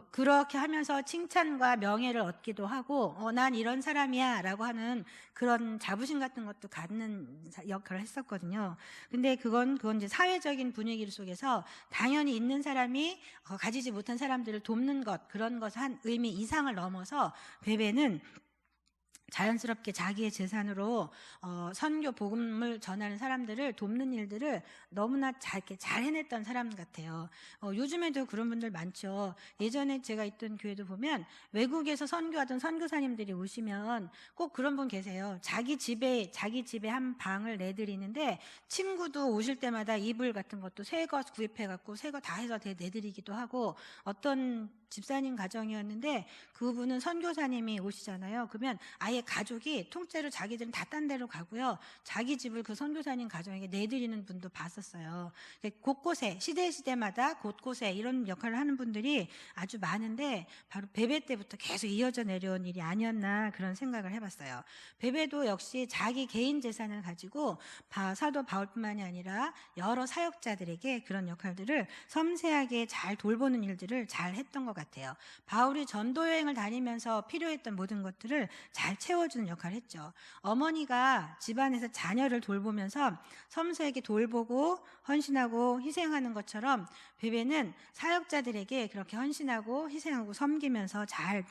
그렇게 하면서 칭찬과 명예를 얻기도 하고, 난 이런 사람이야 라고 하는 그런 자부심 같은 것도 갖는 역할을 했었거든요. 근데 그건 이제 사회적인 분위기 속에서 당연히 있는 사람이 가지지 못한 사람들을 돕는 것, 그런 것을 한 의미 이상을 넘어서 베베는 자연스럽게 자기의 재산으로 선교 복음을 전하는 사람들을 돕는 일들을 너무나 잘 해냈던 사람 같아요. 요즘에도 그런 분들 많죠. 예전에 제가 있던 교회도 보면 외국에서 선교하던 선교사님들이 오시면 꼭 그런 분 계세요. 자기 집에 한 방을 내드리는데 친구도 오실 때마다 이불 같은 것도 새 거 구입해갖고 새 거 다 해서 내드리기도 하고 어떤 집사님 가정이었는데 그분은 선교사님이 오시잖아요. 그러면 아예 가족이 통째로 자기들은 다 딴 데로 가고요. 자기 집을 그 선교사님 가정에게 내드리는 분도 봤었어요. 곳곳에 시대마다 곳곳에 이런 역할을 하는 분들이 아주 많은데 바로 베베 때부터 계속 이어져 내려온 일이 아니었나 그런 생각을 해봤어요. 베베도 역시 자기 개인 재산을 가지고 사도 바울뿐만이 아니라 여러 사역자들에게 그런 역할들을 섬세하게 잘 돌보는 일들을 잘 했던 것 같아요. 바울이 전도 여행을 다니면서 필요했던 모든 것들을 잘 채워주는 역할을 했죠. 어머니가 집안에서 자녀를 돌보면서 섬세하게 돌보고 헌신하고 희생하는 것처럼 베베는 사역자들에게 그렇게 헌신하고 희생하고 섬기면서 잘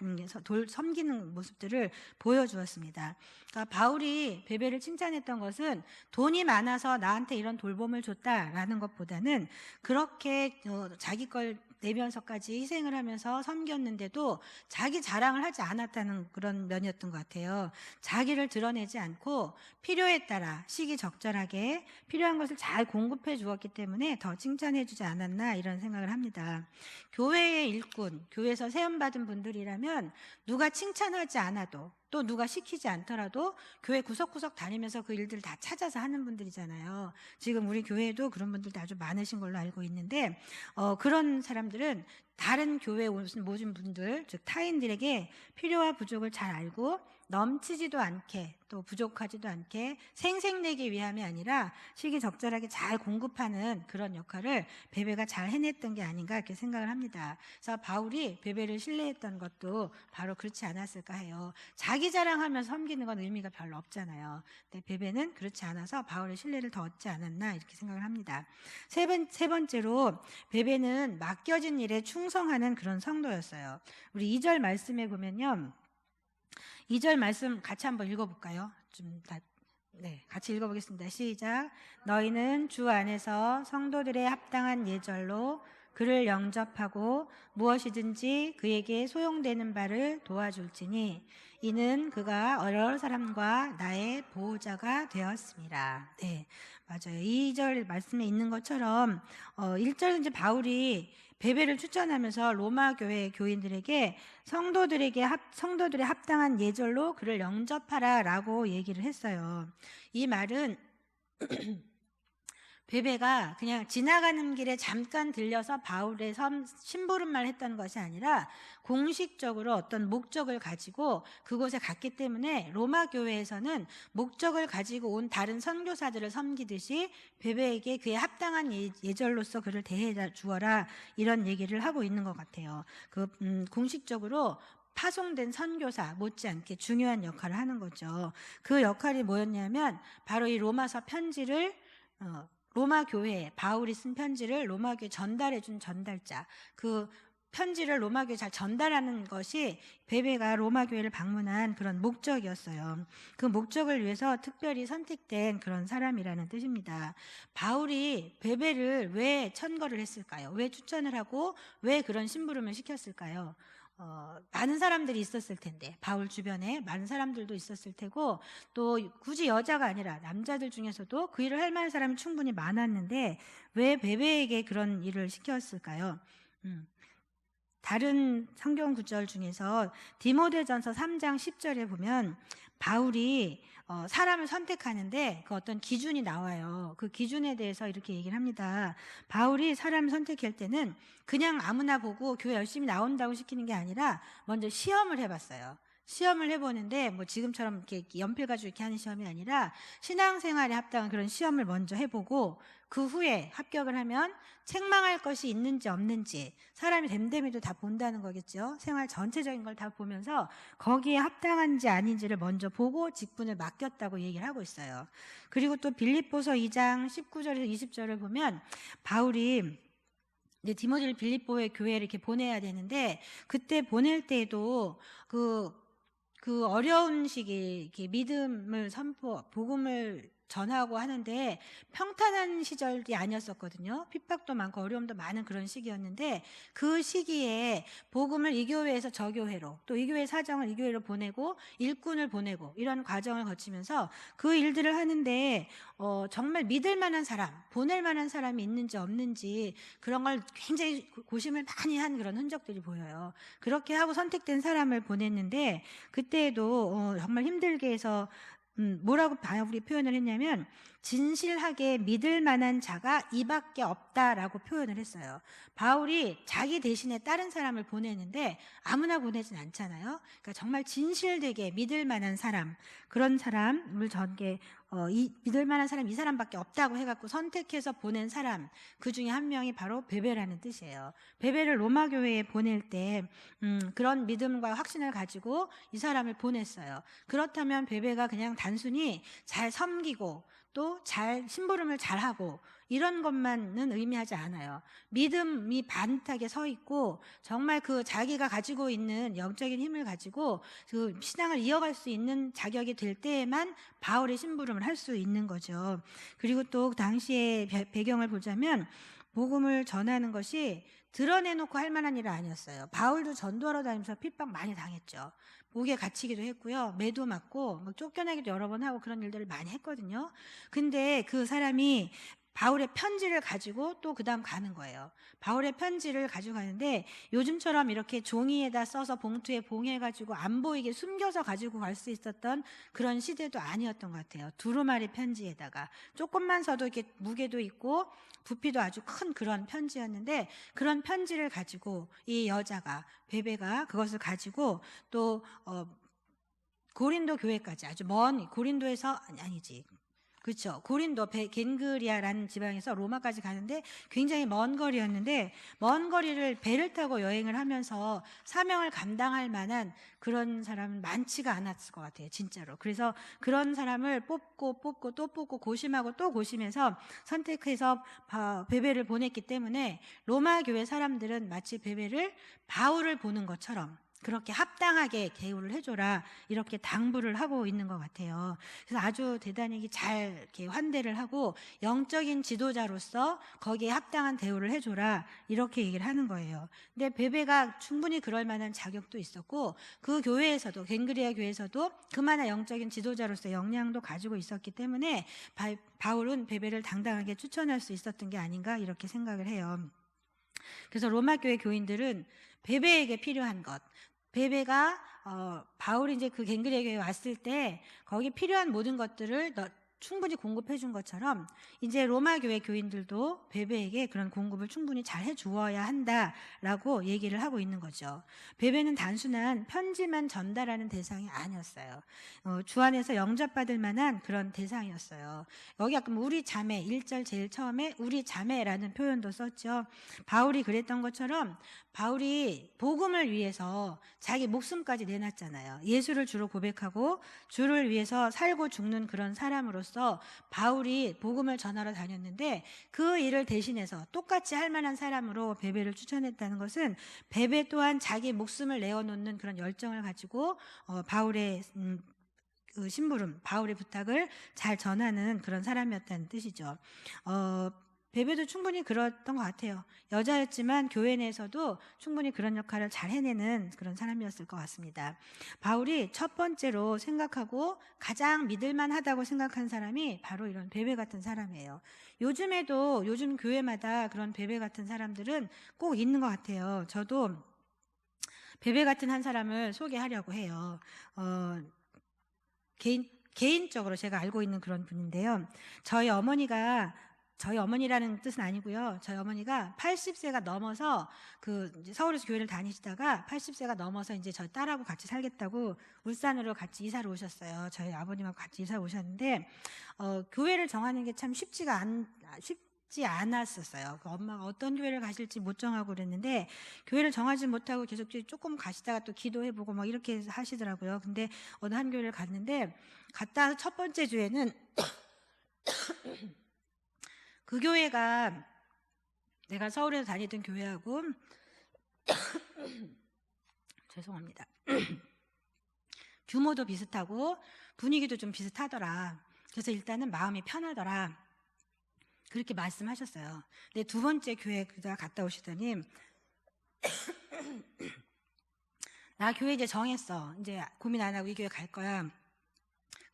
섬기는 모습들을 보여주었습니다. 그러니까 바울이 베베를 칭찬했던 것은 돈이 많아서 나한테 이런 돌봄을 줬다라는 것보다는 그렇게 자기 걸 내면서까지 희생을 하면서 섬겼는데도 자기 자랑을 하지 않았다는 그런 면이었던 것 같아요. 자기를 드러내지 않고 필요에 따라 시기적절하게 필요한 것을 잘 공급해 주었기 때문에 더 칭찬해 주지 않았나 이런 생각을 합니다. 교회의 일꾼, 교회에서 세움받은 분들이라면 누가 칭찬하지 않아도 또 누가 시키지 않더라도 교회 구석구석 다니면서 그 일들을 다 찾아서 하는 분들이잖아요. 지금 우리 교회에도 그런 분들도 아주 많으신 걸로 알고 있는데 그런 사람들은 다른 교회에 모신 분들, 즉 타인들에게 필요와 부족을 잘 알고 넘치지도 않게 또 부족하지도 않게 생색내기 위함이 아니라 시기적절하게 잘 공급하는 그런 역할을 베베가 잘 해냈던 게 아닌가 이렇게 생각을 합니다. 그래서 바울이 베베를 신뢰했던 것도 바로 그렇지 않았을까 해요. 자기 자랑하면서 섬기는 건 의미가 별로 없잖아요. 근데 베베는 그렇지 않아서 바울의 신뢰를 더 얻지 않았나 이렇게 생각을 합니다. 세 번째로 베베는 맡겨진 일에 충성하는 그런 성도였어요. 우리 2절 말씀에 보면요. 2절 말씀 같이 한번 읽어볼까요? 같이 읽어보겠습니다. 시작. 너희는 주 안에서 성도들의 합당한 예절로 그를 영접하고 무엇이든지 그에게 소용되는 바를 도와줄지니 이는 그가 여러 사람과 나의 보호자가 되었습니다. 네, 맞아요. 2절 말씀에 있는 것처럼 1절은 이제 바울이 베베를 추천하면서 로마 교회 교인들에게 성도들의 합당한 예절로 그를 영접하라라고 얘기를 했어요. 이 말은 베베가 그냥 지나가는 길에 잠깐 들려서 바울의 심부름만 했던 것이 아니라 공식적으로 어떤 목적을 가지고 그곳에 갔기 때문에 로마 교회에서는 목적을 가지고 온 다른 선교사들을 섬기듯이 베베에게 그에 합당한 예절로서 그를 대해 주어라 이런 얘기를 하고 있는 것 같아요. 공식적으로 파송된 선교사 못지않게 중요한 역할을 하는 거죠. 그 역할이 뭐였냐면 바로 이 로마서 편지를 로마 교회에 바울이 쓴 편지를 로마 교회에 전달해 준 전달자, 그 편지를 로마 교회에 잘 전달하는 것이 베베가 로마 교회를 방문한 그런 목적이었어요. 그 목적을 위해서 특별히 선택된 그런 사람이라는 뜻입니다. 바울이 베베를 왜 천거를 했을까요? 왜 추천을 하고 왜 그런 심부름을 시켰을까요? 많은 사람들이 있었을 텐데 바울 주변에 많은 사람들도 있었을 테고 또 굳이 여자가 아니라 남자들 중에서도 그 일을 할 만한 사람이 충분히 많았는데 왜 베베에게 그런 일을 시켰을까요? 다른 성경 구절 중에서 디모데전서 3장 10절에 보면 바울이 사람을 선택하는데 그 어떤 기준이 나와요. 그 기준에 대해서 이렇게 얘기를 합니다. 바울이 사람을 선택할 때는 그냥 아무나 보고 교회 열심히 나온다고 시키는 게 아니라 먼저 시험을 해봤어요. 시험을 해보는데 뭐 지금처럼 이렇게 연필 가지고 이렇게 하는 시험이 아니라 신앙생활에 합당한 그런 시험을 먼저 해보고 그 후에 합격을 하면 책망할 것이 있는지 없는지 사람이 됨됨이도 다 본다는 거겠죠. 생활 전체적인 걸 다 보면서 거기에 합당한지 아닌지를 먼저 보고 직분을 맡겼다고 얘기를 하고 있어요. 그리고 또 빌립보서 2장 19절에서 20절을 보면 바울이 이제 디모데를 빌립보의 교회에 이렇게 보내야 되는데 그때 보낼 때에도 그 어려운 시기 이렇게 믿음을 복음을 전하고 하는데 평탄한 시절이 아니었었거든요. 핍박도 많고 어려움도 많은 그런 시기였는데 그 시기에 복음을 이 교회에서 저 교회로 또 이 교회 사정을 이 교회로 보내고 일꾼을 보내고 이런 과정을 거치면서 그 일들을 하는데 정말 믿을 만한 사람, 보낼 만한 사람이 있는지 없는지 그런 걸 굉장히 고심을 많이 한 그런 흔적들이 보여요. 그렇게 하고 선택된 사람을 보냈는데 그때에도 정말 힘들게 해서 뭐라고 바울이 표현을 했냐면 진실하게 믿을 만한 자가 이밖에 없다라고 표현을 했어요. 바울이 자기 대신에 다른 사람을 보내는데 아무나 보내진 않잖아요. 그러니까 정말 진실되게 믿을 만한 사람, 그런 사람을 전개 믿을 만한 사람 이 사람밖에 없다고 해갖고 선택해서 보낸 사람, 그 중에 한 명이 바로 베베라는 뜻이에요. 베베를 로마 교회에 보낼 때 그런 믿음과 확신을 가지고 이 사람을 보냈어요. 그렇다면 베베가 그냥 단순히 잘 섬기고 또 잘 심부름을 잘하고 이런 것만은 의미하지 않아요. 믿음이 반듯하게 서 있고 정말 그 자기가 가지고 있는 영적인 힘을 가지고 그 신앙을 이어갈 수 있는 자격이 될 때에만 바울의 심부름을 할 수 있는 거죠. 그리고 또 당시의 배경을 보자면 복음을 전하는 것이 드러내놓고 할 만한 일은 아니었어요. 바울도 전도하러 다니면서 핍박 많이 당했죠. 목에 갇히기도 했고요. 매도 맞고 막 쫓겨나기도 여러 번 하고 그런 일들을 많이 했거든요. 근데 그 사람이 바울의 편지를 가지고 또 그 다음 가는 거예요. 바울의 편지를 가지고 가는데 요즘처럼 이렇게 종이에다 써서 봉투에 봉해가지고 안 보이게 숨겨서 가지고 갈 수 있었던 그런 시대도 아니었던 것 같아요. 두루마리 편지에다가 조금만 써도 이렇게 무게도 있고 부피도 아주 큰 그런 편지였는데 그런 편지를 가지고 이 여자가 베베가 그것을 가지고 또 고린도 교회까지 아주 먼 고린도에서 아니지 그렇죠. 고린도 겐그리아라는 지방에서 로마까지 가는데 굉장히 먼 거리였는데 먼 거리를 배를 타고 여행을 하면서 사명을 감당할 만한 그런 사람은 많지가 않았을 것 같아요. 진짜로. 그래서 그런 사람을 뽑고 또 뽑고 고심하고 또 고심해서 선택해서 베베를 보냈기 때문에 로마 교회 사람들은 마치 베베를 바울을 보는 것처럼 그렇게 합당하게 대우를 해줘라 이렇게 당부를 하고 있는 것 같아요. 그래서 아주 대단히 잘 이렇게 환대를 하고 영적인 지도자로서 거기에 합당한 대우를 해줘라 이렇게 얘기를 하는 거예요. 근데 베베가 충분히 그럴 만한 자격도 있었고 그 교회에서도 겐그리아 교회에서도 그만한 영적인 지도자로서 역량도 가지고 있었기 때문에 바울은 베베를 당당하게 추천할 수 있었던 게 아닌가 이렇게 생각을 해요. 그래서 로마 교회 교인들은 베베에게 필요한 것, 베베가 바울이 이제 그 겐그리아 교회에 왔을 때 거기 필요한 모든 것들을 충분히 공급해 준 것처럼 이제 로마 교회 교인들도 베베에게 그런 공급을 충분히 잘 해주어야 한다라고 얘기를 하고 있는 거죠. 베베는 단순한 편지만 전달하는 대상이 아니었어요. 주 안에서 영접받을 만한 그런 대상이었어요. 여기 아까 우리 자매 1절 제일 처음에 우리 자매라는 표현도 썼죠. 바울이 그랬던 것처럼 바울이 복음을 위해서 자기 목숨까지 내놨잖아요. 예수를 주로 고백하고 주를 위해서 살고 죽는 그런 사람으로서 바울이 복음을 전하러 다녔는데 그 일을 대신해서 똑같이 할 만한 사람으로 베베를 추천했다는 것은 베베 또한 자기 목숨을 내어놓는 그런 열정을 가지고 바울의 그 심부름, 바울의 부탁을 잘 전하는 그런 사람이었다는 뜻이죠. 베베도 충분히 그랬던 것 같아요. 여자였지만 교회 내에서도 충분히 그런 역할을 잘 해내는 그런 사람이었을 것 같습니다. 바울이 첫 번째로 생각하고 가장 믿을만하다고 생각한 사람이 바로 이런 베베 같은 사람이에요. 요즘에도 요즘 교회마다 그런 베베 같은 사람들은 꼭 있는 것 같아요. 저도 베베 같은 한 사람을 소개하려고 해요. 개인적으로 제가 알고 있는 그런 분인데요. 저희 어머니라는 뜻은 아니고요. 저희 어머니가 80세가 넘어서 이제 서울에서 교회를 다니시다가 80세가 넘어서 이제 저희 딸하고 같이 살겠다고 울산으로 같이 이사를 오셨어요. 저희 아버님하고 같이 이사를 오셨는데 교회를 정하는 게 참 쉽지 않았었어요. 엄마가 어떤 교회를 가실지 못 정하고 그랬는데 교회를 정하지 못하고 계속 조금 가시다가 또 기도해보고 막 이렇게 하시더라고요. 근데 어느 한 교회를 갔는데 갔다 첫 번째 주에는 그 교회가 내가 서울에서 다니던 교회하고 죄송합니다. 규모도 비슷하고 분위기도 좀 비슷하더라. 그래서 일단은 마음이 편하더라. 그렇게 말씀하셨어요. 근데 두 번째 교회 그다 갔다 오시더니 나 교회 이제 정했어. 이제 고민 안 하고 이 교회 갈 거야.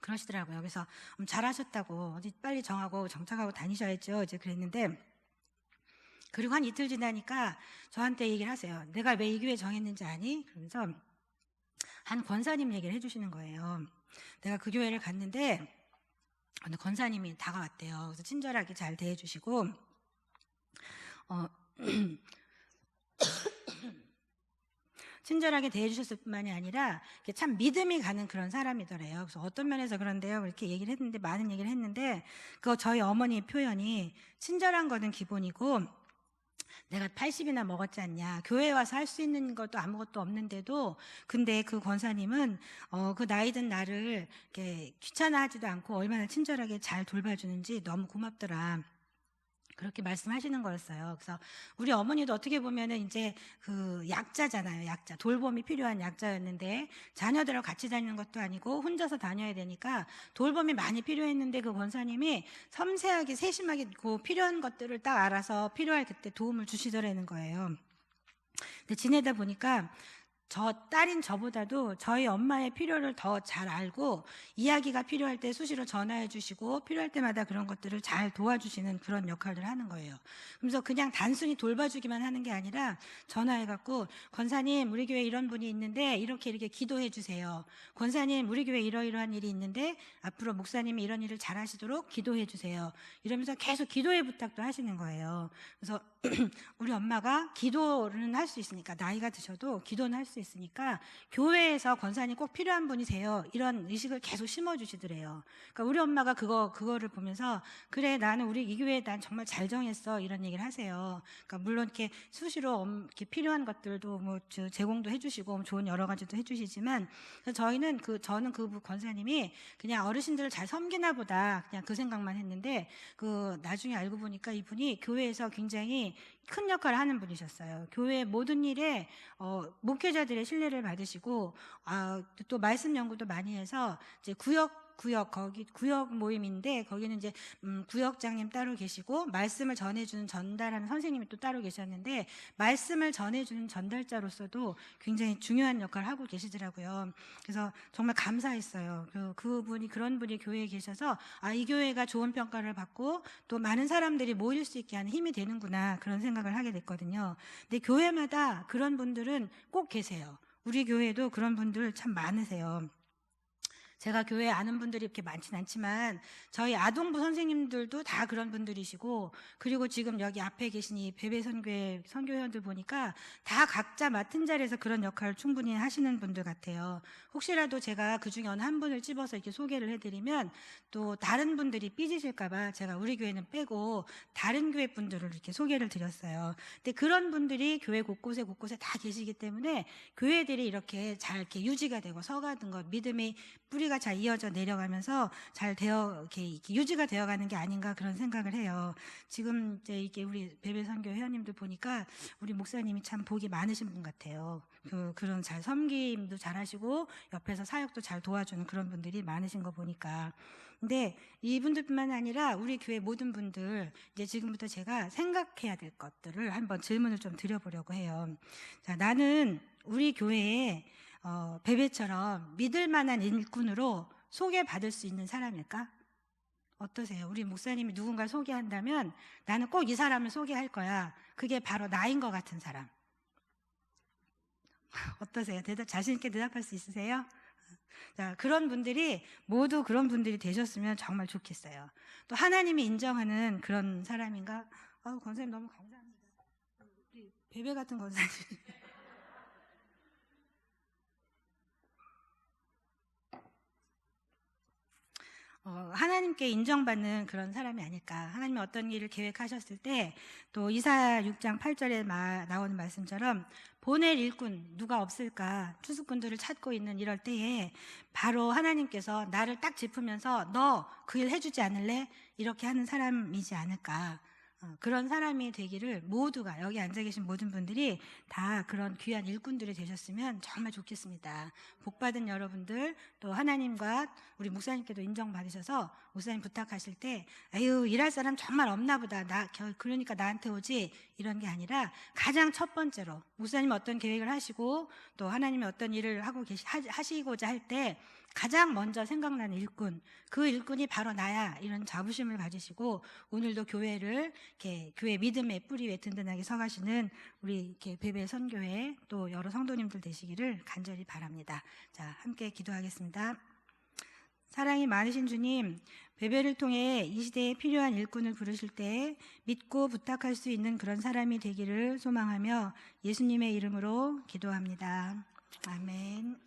그러시더라고요. 그래서 잘하셨다고 어디 빨리 정하고 정착하고 다니셔야죠. 이제 그랬는데 그리고 한 이틀 지나니까 저한테 얘기를 하세요. 내가 왜 이 교회 정했는지 아니? 그러면서 한 권사님 얘기를 해주시는 거예요. 내가 그 교회를 갔는데 어느 권사님이 다가왔대요. 그래서 친절하게 잘 대해주시고 친절하게 대해주셨을 뿐만이 아니라 참 믿음이 가는 그런 사람이더래요. 그래서 어떤 면에서 그런데요? 이렇게 얘기를 했는데 많은 얘기를 했는데 그거 저희 어머니 표현이 친절한 거는 기본이고 내가 80이나 먹었지 않냐. 교회에 와서 할 수 있는 것도 아무것도 없는데도 근데 그 권사님은 그 나이 든 나를 이렇게 귀찮아하지도 않고 얼마나 친절하게 잘 돌봐주는지 너무 고맙더라. 그렇게 말씀하시는 거였어요. 그래서 우리 어머니도 어떻게 보면은 이제 그 약자잖아요. 약자. 돌봄이 필요한 약자였는데 자녀들하고 같이 다니는 것도 아니고 혼자서 다녀야 되니까 돌봄이 많이 필요했는데 그 권사님이 섬세하게 세심하게 그 필요한 것들을 딱 알아서 필요할 그때 도움을 주시더라는 거예요. 근데 지내다 보니까 저 딸인 저보다도 저희 엄마의 필요를 더 잘 알고 이야기가 필요할 때 수시로 전화해 주시고 필요할 때마다 그런 것들을 잘 도와주시는 그런 역할을 하는 거예요. 그래서 그냥 단순히 돌봐주기만 하는 게 아니라 전화해 갖고 권사님 우리 교회 이런 분이 있는데 이렇게 기도해 주세요. 권사님 우리 교회 이러이러한 일이 있는데 앞으로 목사님이 이런 일을 잘 하시도록 기도해 주세요. 이러면서 계속 기도의 부탁도 하시는 거예요. 그래서 우리 엄마가 기도는 할 수 있으니까 나이가 드셔도 기도는 할 수 있으니까 교회에서 권사님 꼭 필요한 분이세요. 이런 의식을 계속 심어주시더래요. 그러니까 우리 엄마가 그거를 보면서 그래 나는 우리 이 교회에 난 정말 잘 정했어 이런 얘기를 하세요. 그러니까 물론 이렇게 수시로 이렇게 필요한 것들도 뭐 제공도 해주시고 좋은 여러 가지도 해주시지만 저는 그 권사님이 그냥 어르신들을 잘 섬기나 보다 그냥 그 생각만 했는데 그 나중에 알고 보니까 이분이 교회에서 굉장히 큰 역할을 하는 분이셨어요. 교회 모든 일에 목회자들의 신뢰를 받으시고 또 말씀 연구도 많이 해서 이제 구역 모임인데 거기는 이제 구역장님 따로 계시고 말씀을 전해주는 전달하는 선생님이 또 따로 계셨는데 말씀을 전해주는 전달자로서도 굉장히 중요한 역할을 하고 계시더라고요. 그래서 정말 감사했어요. 그분이 그런 분이 교회에 계셔서 이 교회가 좋은 평가를 받고 또 많은 사람들이 모일 수 있게 하는 힘이 되는구나 그런 생각을 하게 됐거든요. 근데 교회마다 그런 분들은 꼭 계세요. 우리 교회도 그런 분들 참 많으세요. 제가 교회에 아는 분들이 이렇게 많진 않지만 저희 아동부 선생님들도 다 그런 분들이시고 그리고 지금 여기 앞에 계신 이 베베 선교회원들 보니까 다 각자 맡은 자리에서 그런 역할을 충분히 하시는 분들 같아요. 혹시라도 제가 그중에 어느 한 분을 집어서 이렇게 소개를 해드리면 또 다른 분들이 삐지실까봐 제가 우리 교회는 빼고 다른 교회 분들을 이렇게 소개를 드렸어요. 근데 그런 분들이 교회 곳곳에 다 계시기 때문에 교회들이 이렇게 잘 이렇게 유지가 되고 서가는 것 믿음이 뿌리가 잘 이어져 내려가면서 잘 이렇게 유지가 되어가는 게 아닌가 그런 생각을 해요. 지금 이제 이게 우리 베베 선교 회원님들 보니까 우리 목사님이 참 복이 많으신 분 같아요. 그런 잘 섬김도 잘하시고 옆에서 사역도 잘 도와주는 그런 분들이 많으신 거 보니까. 근데 이분들뿐만 아니라 우리 교회 모든 분들 이제 지금부터 제가 생각해야 될 것들을 한번 질문을 좀 드려보려고 해요. 자, 나는 우리 교회에 베베처럼 믿을 만한 일꾼으로 소개받을 수 있는 사람일까? 어떠세요? 우리 목사님이 누군가를 소개한다면 나는 꼭 이 사람을 소개할 거야. 그게 바로 나인 것 같은 사람. 어떠세요? 자신 있게 대답할 수 있으세요? 자, 그런 분들이 모두 그런 분들이 되셨으면 정말 좋겠어요. 또 하나님이 인정하는 그런 사람인가? 권사님 너무 감사합니다. 우리 베베 같은 권사님. 하나님께 인정받는 그런 사람이 아닐까. 하나님이 어떤 일을 계획하셨을 때 또 이사야 6장 8절에 나오는 말씀처럼 보낼 일꾼 누가 없을까 투숙꾼들을 찾고 있는 이럴 때에 바로 하나님께서 나를 딱 짚으면서 너 그 일 해주지 않을래? 이렇게 하는 사람이지 않을까. 그런 사람이 되기를 모두가 여기 앉아 계신 모든 분들이 다 그런 귀한 일꾼들이 되셨으면 정말 좋겠습니다. 복받은 여러분들 또 하나님과 우리 목사님께도 인정받으셔서 목사님 부탁하실 때 아유 일할 사람 정말 없나 보다 그러니까 나한테 오지 이런 게 아니라 가장 첫 번째로 목사님이 어떤 계획을 하시고 또 하나님이 어떤 일을 하시고자 할 때 가장 먼저 생각나는 일꾼, 그 일꾼이 바로 나야 이런 자부심을 가지시고 오늘도 교회를 이렇게 교회 믿음의 뿌리 위에 든든하게 서가시는 우리 이렇게 베베 선교회 또 여러 성도님들 되시기를 간절히 바랍니다. 자, 함께 기도하겠습니다. 사랑이 많으신 주님, 베베를 통해 이 시대에 필요한 일꾼을 부르실 때 믿고 부탁할 수 있는 그런 사람이 되기를 소망하며 예수님의 이름으로 기도합니다. 아멘.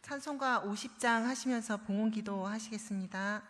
찬송가 50장 하시면서 봉헌기도 하시겠습니다.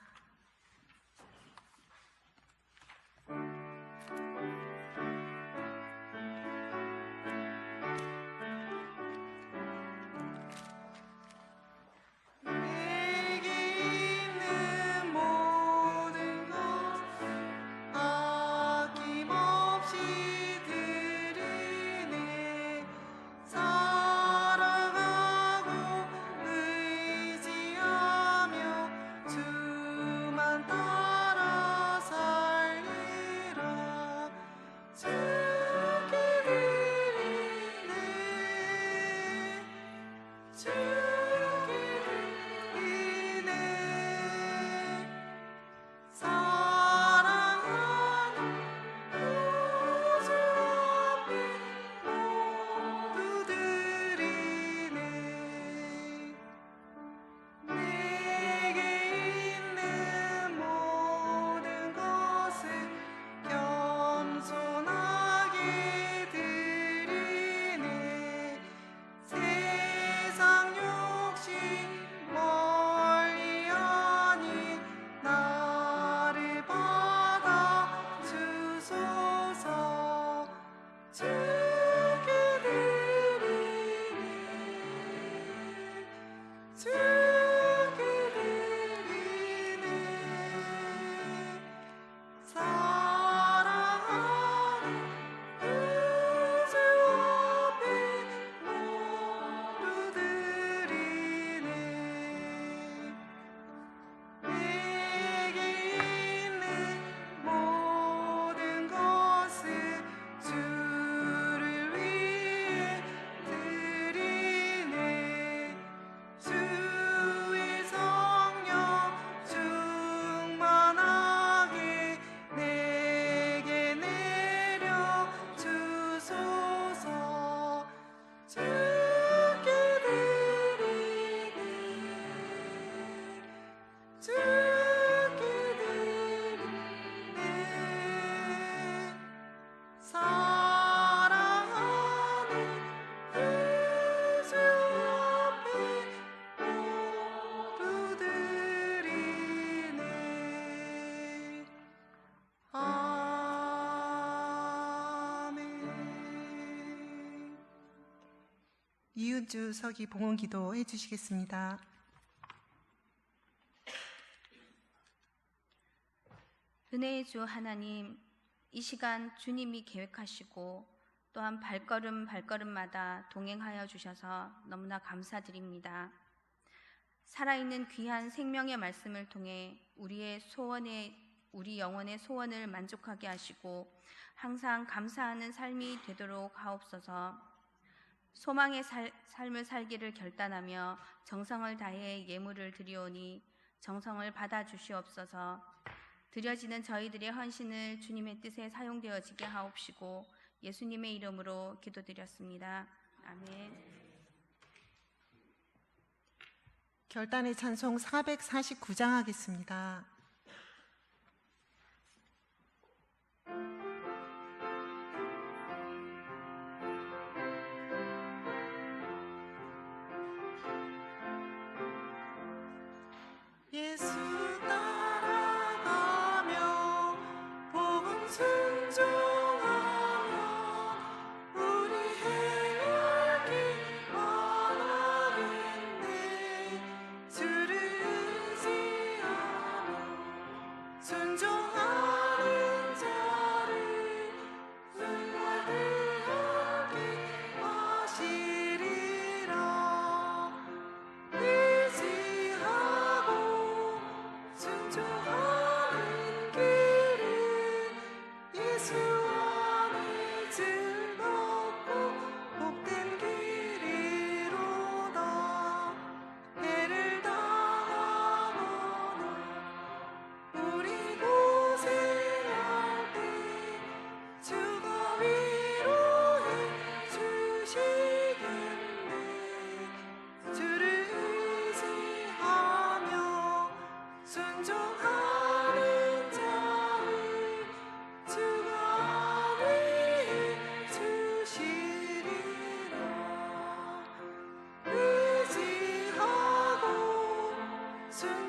이은주 서기 봉헌기도 해주시겠습니다. 은혜의 주 하나님, 이 시간 주님이 계획하시고 또한 발걸음마다 동행하여 주셔서 너무나 감사드립니다. 살아있는 귀한 생명의 말씀을 통해 우리 영혼의 소원을 만족하게 하시고 항상 감사하는 삶이 되도록 하옵소서. 소망의 삶을 살기를 결단하며 정성을 다해 예물을 드리오니 정성을 받아주시옵소서. 드려지는 저희들의 헌신을 주님의 뜻에 사용되어지게 하옵시고 예수님의 이름으로 기도드렸습니다. 아멘. 결단의 찬송 449장 하겠습니다. 예수 따라가며 복음 순종하며 우리 헤아리기 원하겠네. 주를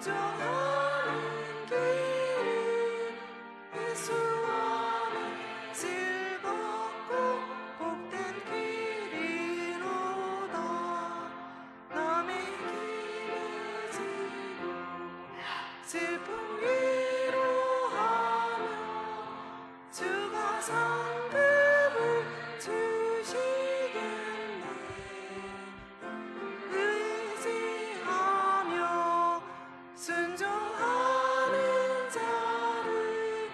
순종하는 길은 예수 안에 즐겁고 복된 길이로다. 남의 길을 지고 슬픔 위로하며 주가 상급을 주시겠네. 의지하며 순종하는 자를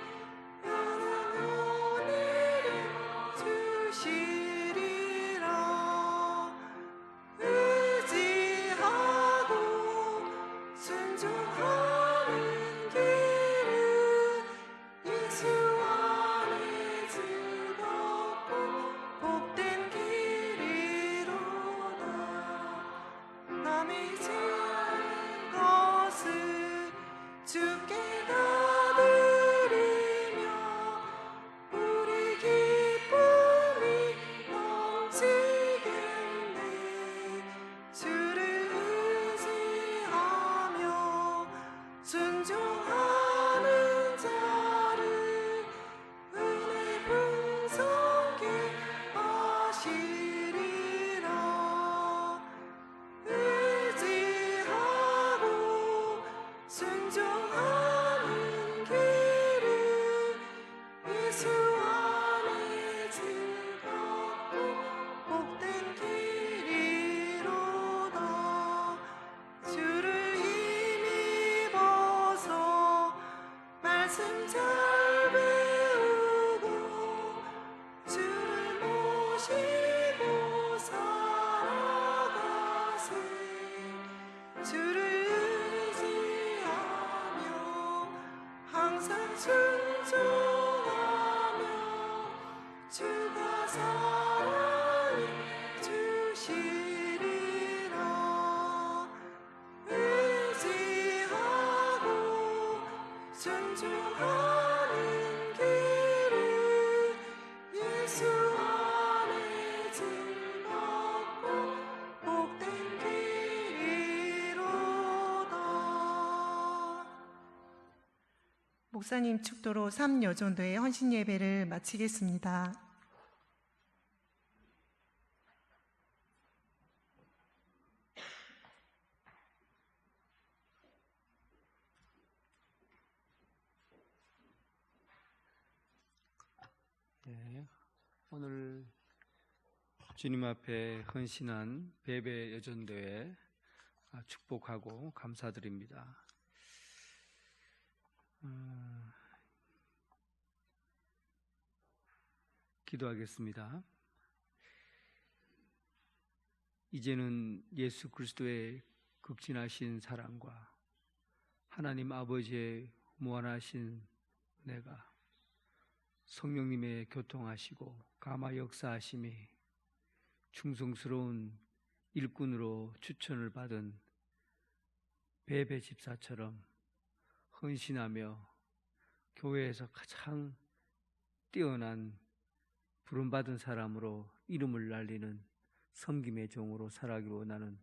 은혜로 내려주시리라. 의지하고 순종하는 길은 예수 안에 즐겁고 복된 길이로다. 남이 지은 것을 주께 다 드리며 우리 기쁨이 넘치겠네. 주를 의지하며 순종하는 자를 은혜 풍성케 하시리라. 의지하고 순종하는 길은 예수 안에 즐겁고 복된 길이로다. 주를 힘입어서 말씀 잘 배우고 주를 모시고 살아가세. 주를 의지하며 항상 순종하며 주가 사랑해 주시리라. 의지하고 순종하는 길은 예수 안에 즐겁고 복된 길이로다. 목사님 축도로 3여전도의 헌신 예배를 마치겠습니다. 네, 오늘 주님 앞에 헌신한 베베 여전도회 축복하고 감사드립니다. 기도하겠습니다. 이제는 예수 그리스도의 극진하신 사랑과 하나님 아버지의 무한하신 은혜가 성령님의 교통하시고 감화 역사하심이 충성스러운 일꾼으로 추천을 받은 베베 집사처럼 헌신하며 교회에서 가장 뛰어난 부름받은 사람으로 이름을 날리는 섬김의 종으로 살아가기를 원하는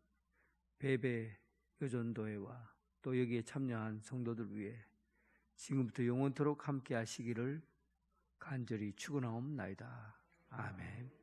베베 여전도회와 또 여기에 참여한 성도들 위해 지금부터 영원토록 함께 하시기를 간절히 축원하옵나이다. 아멘.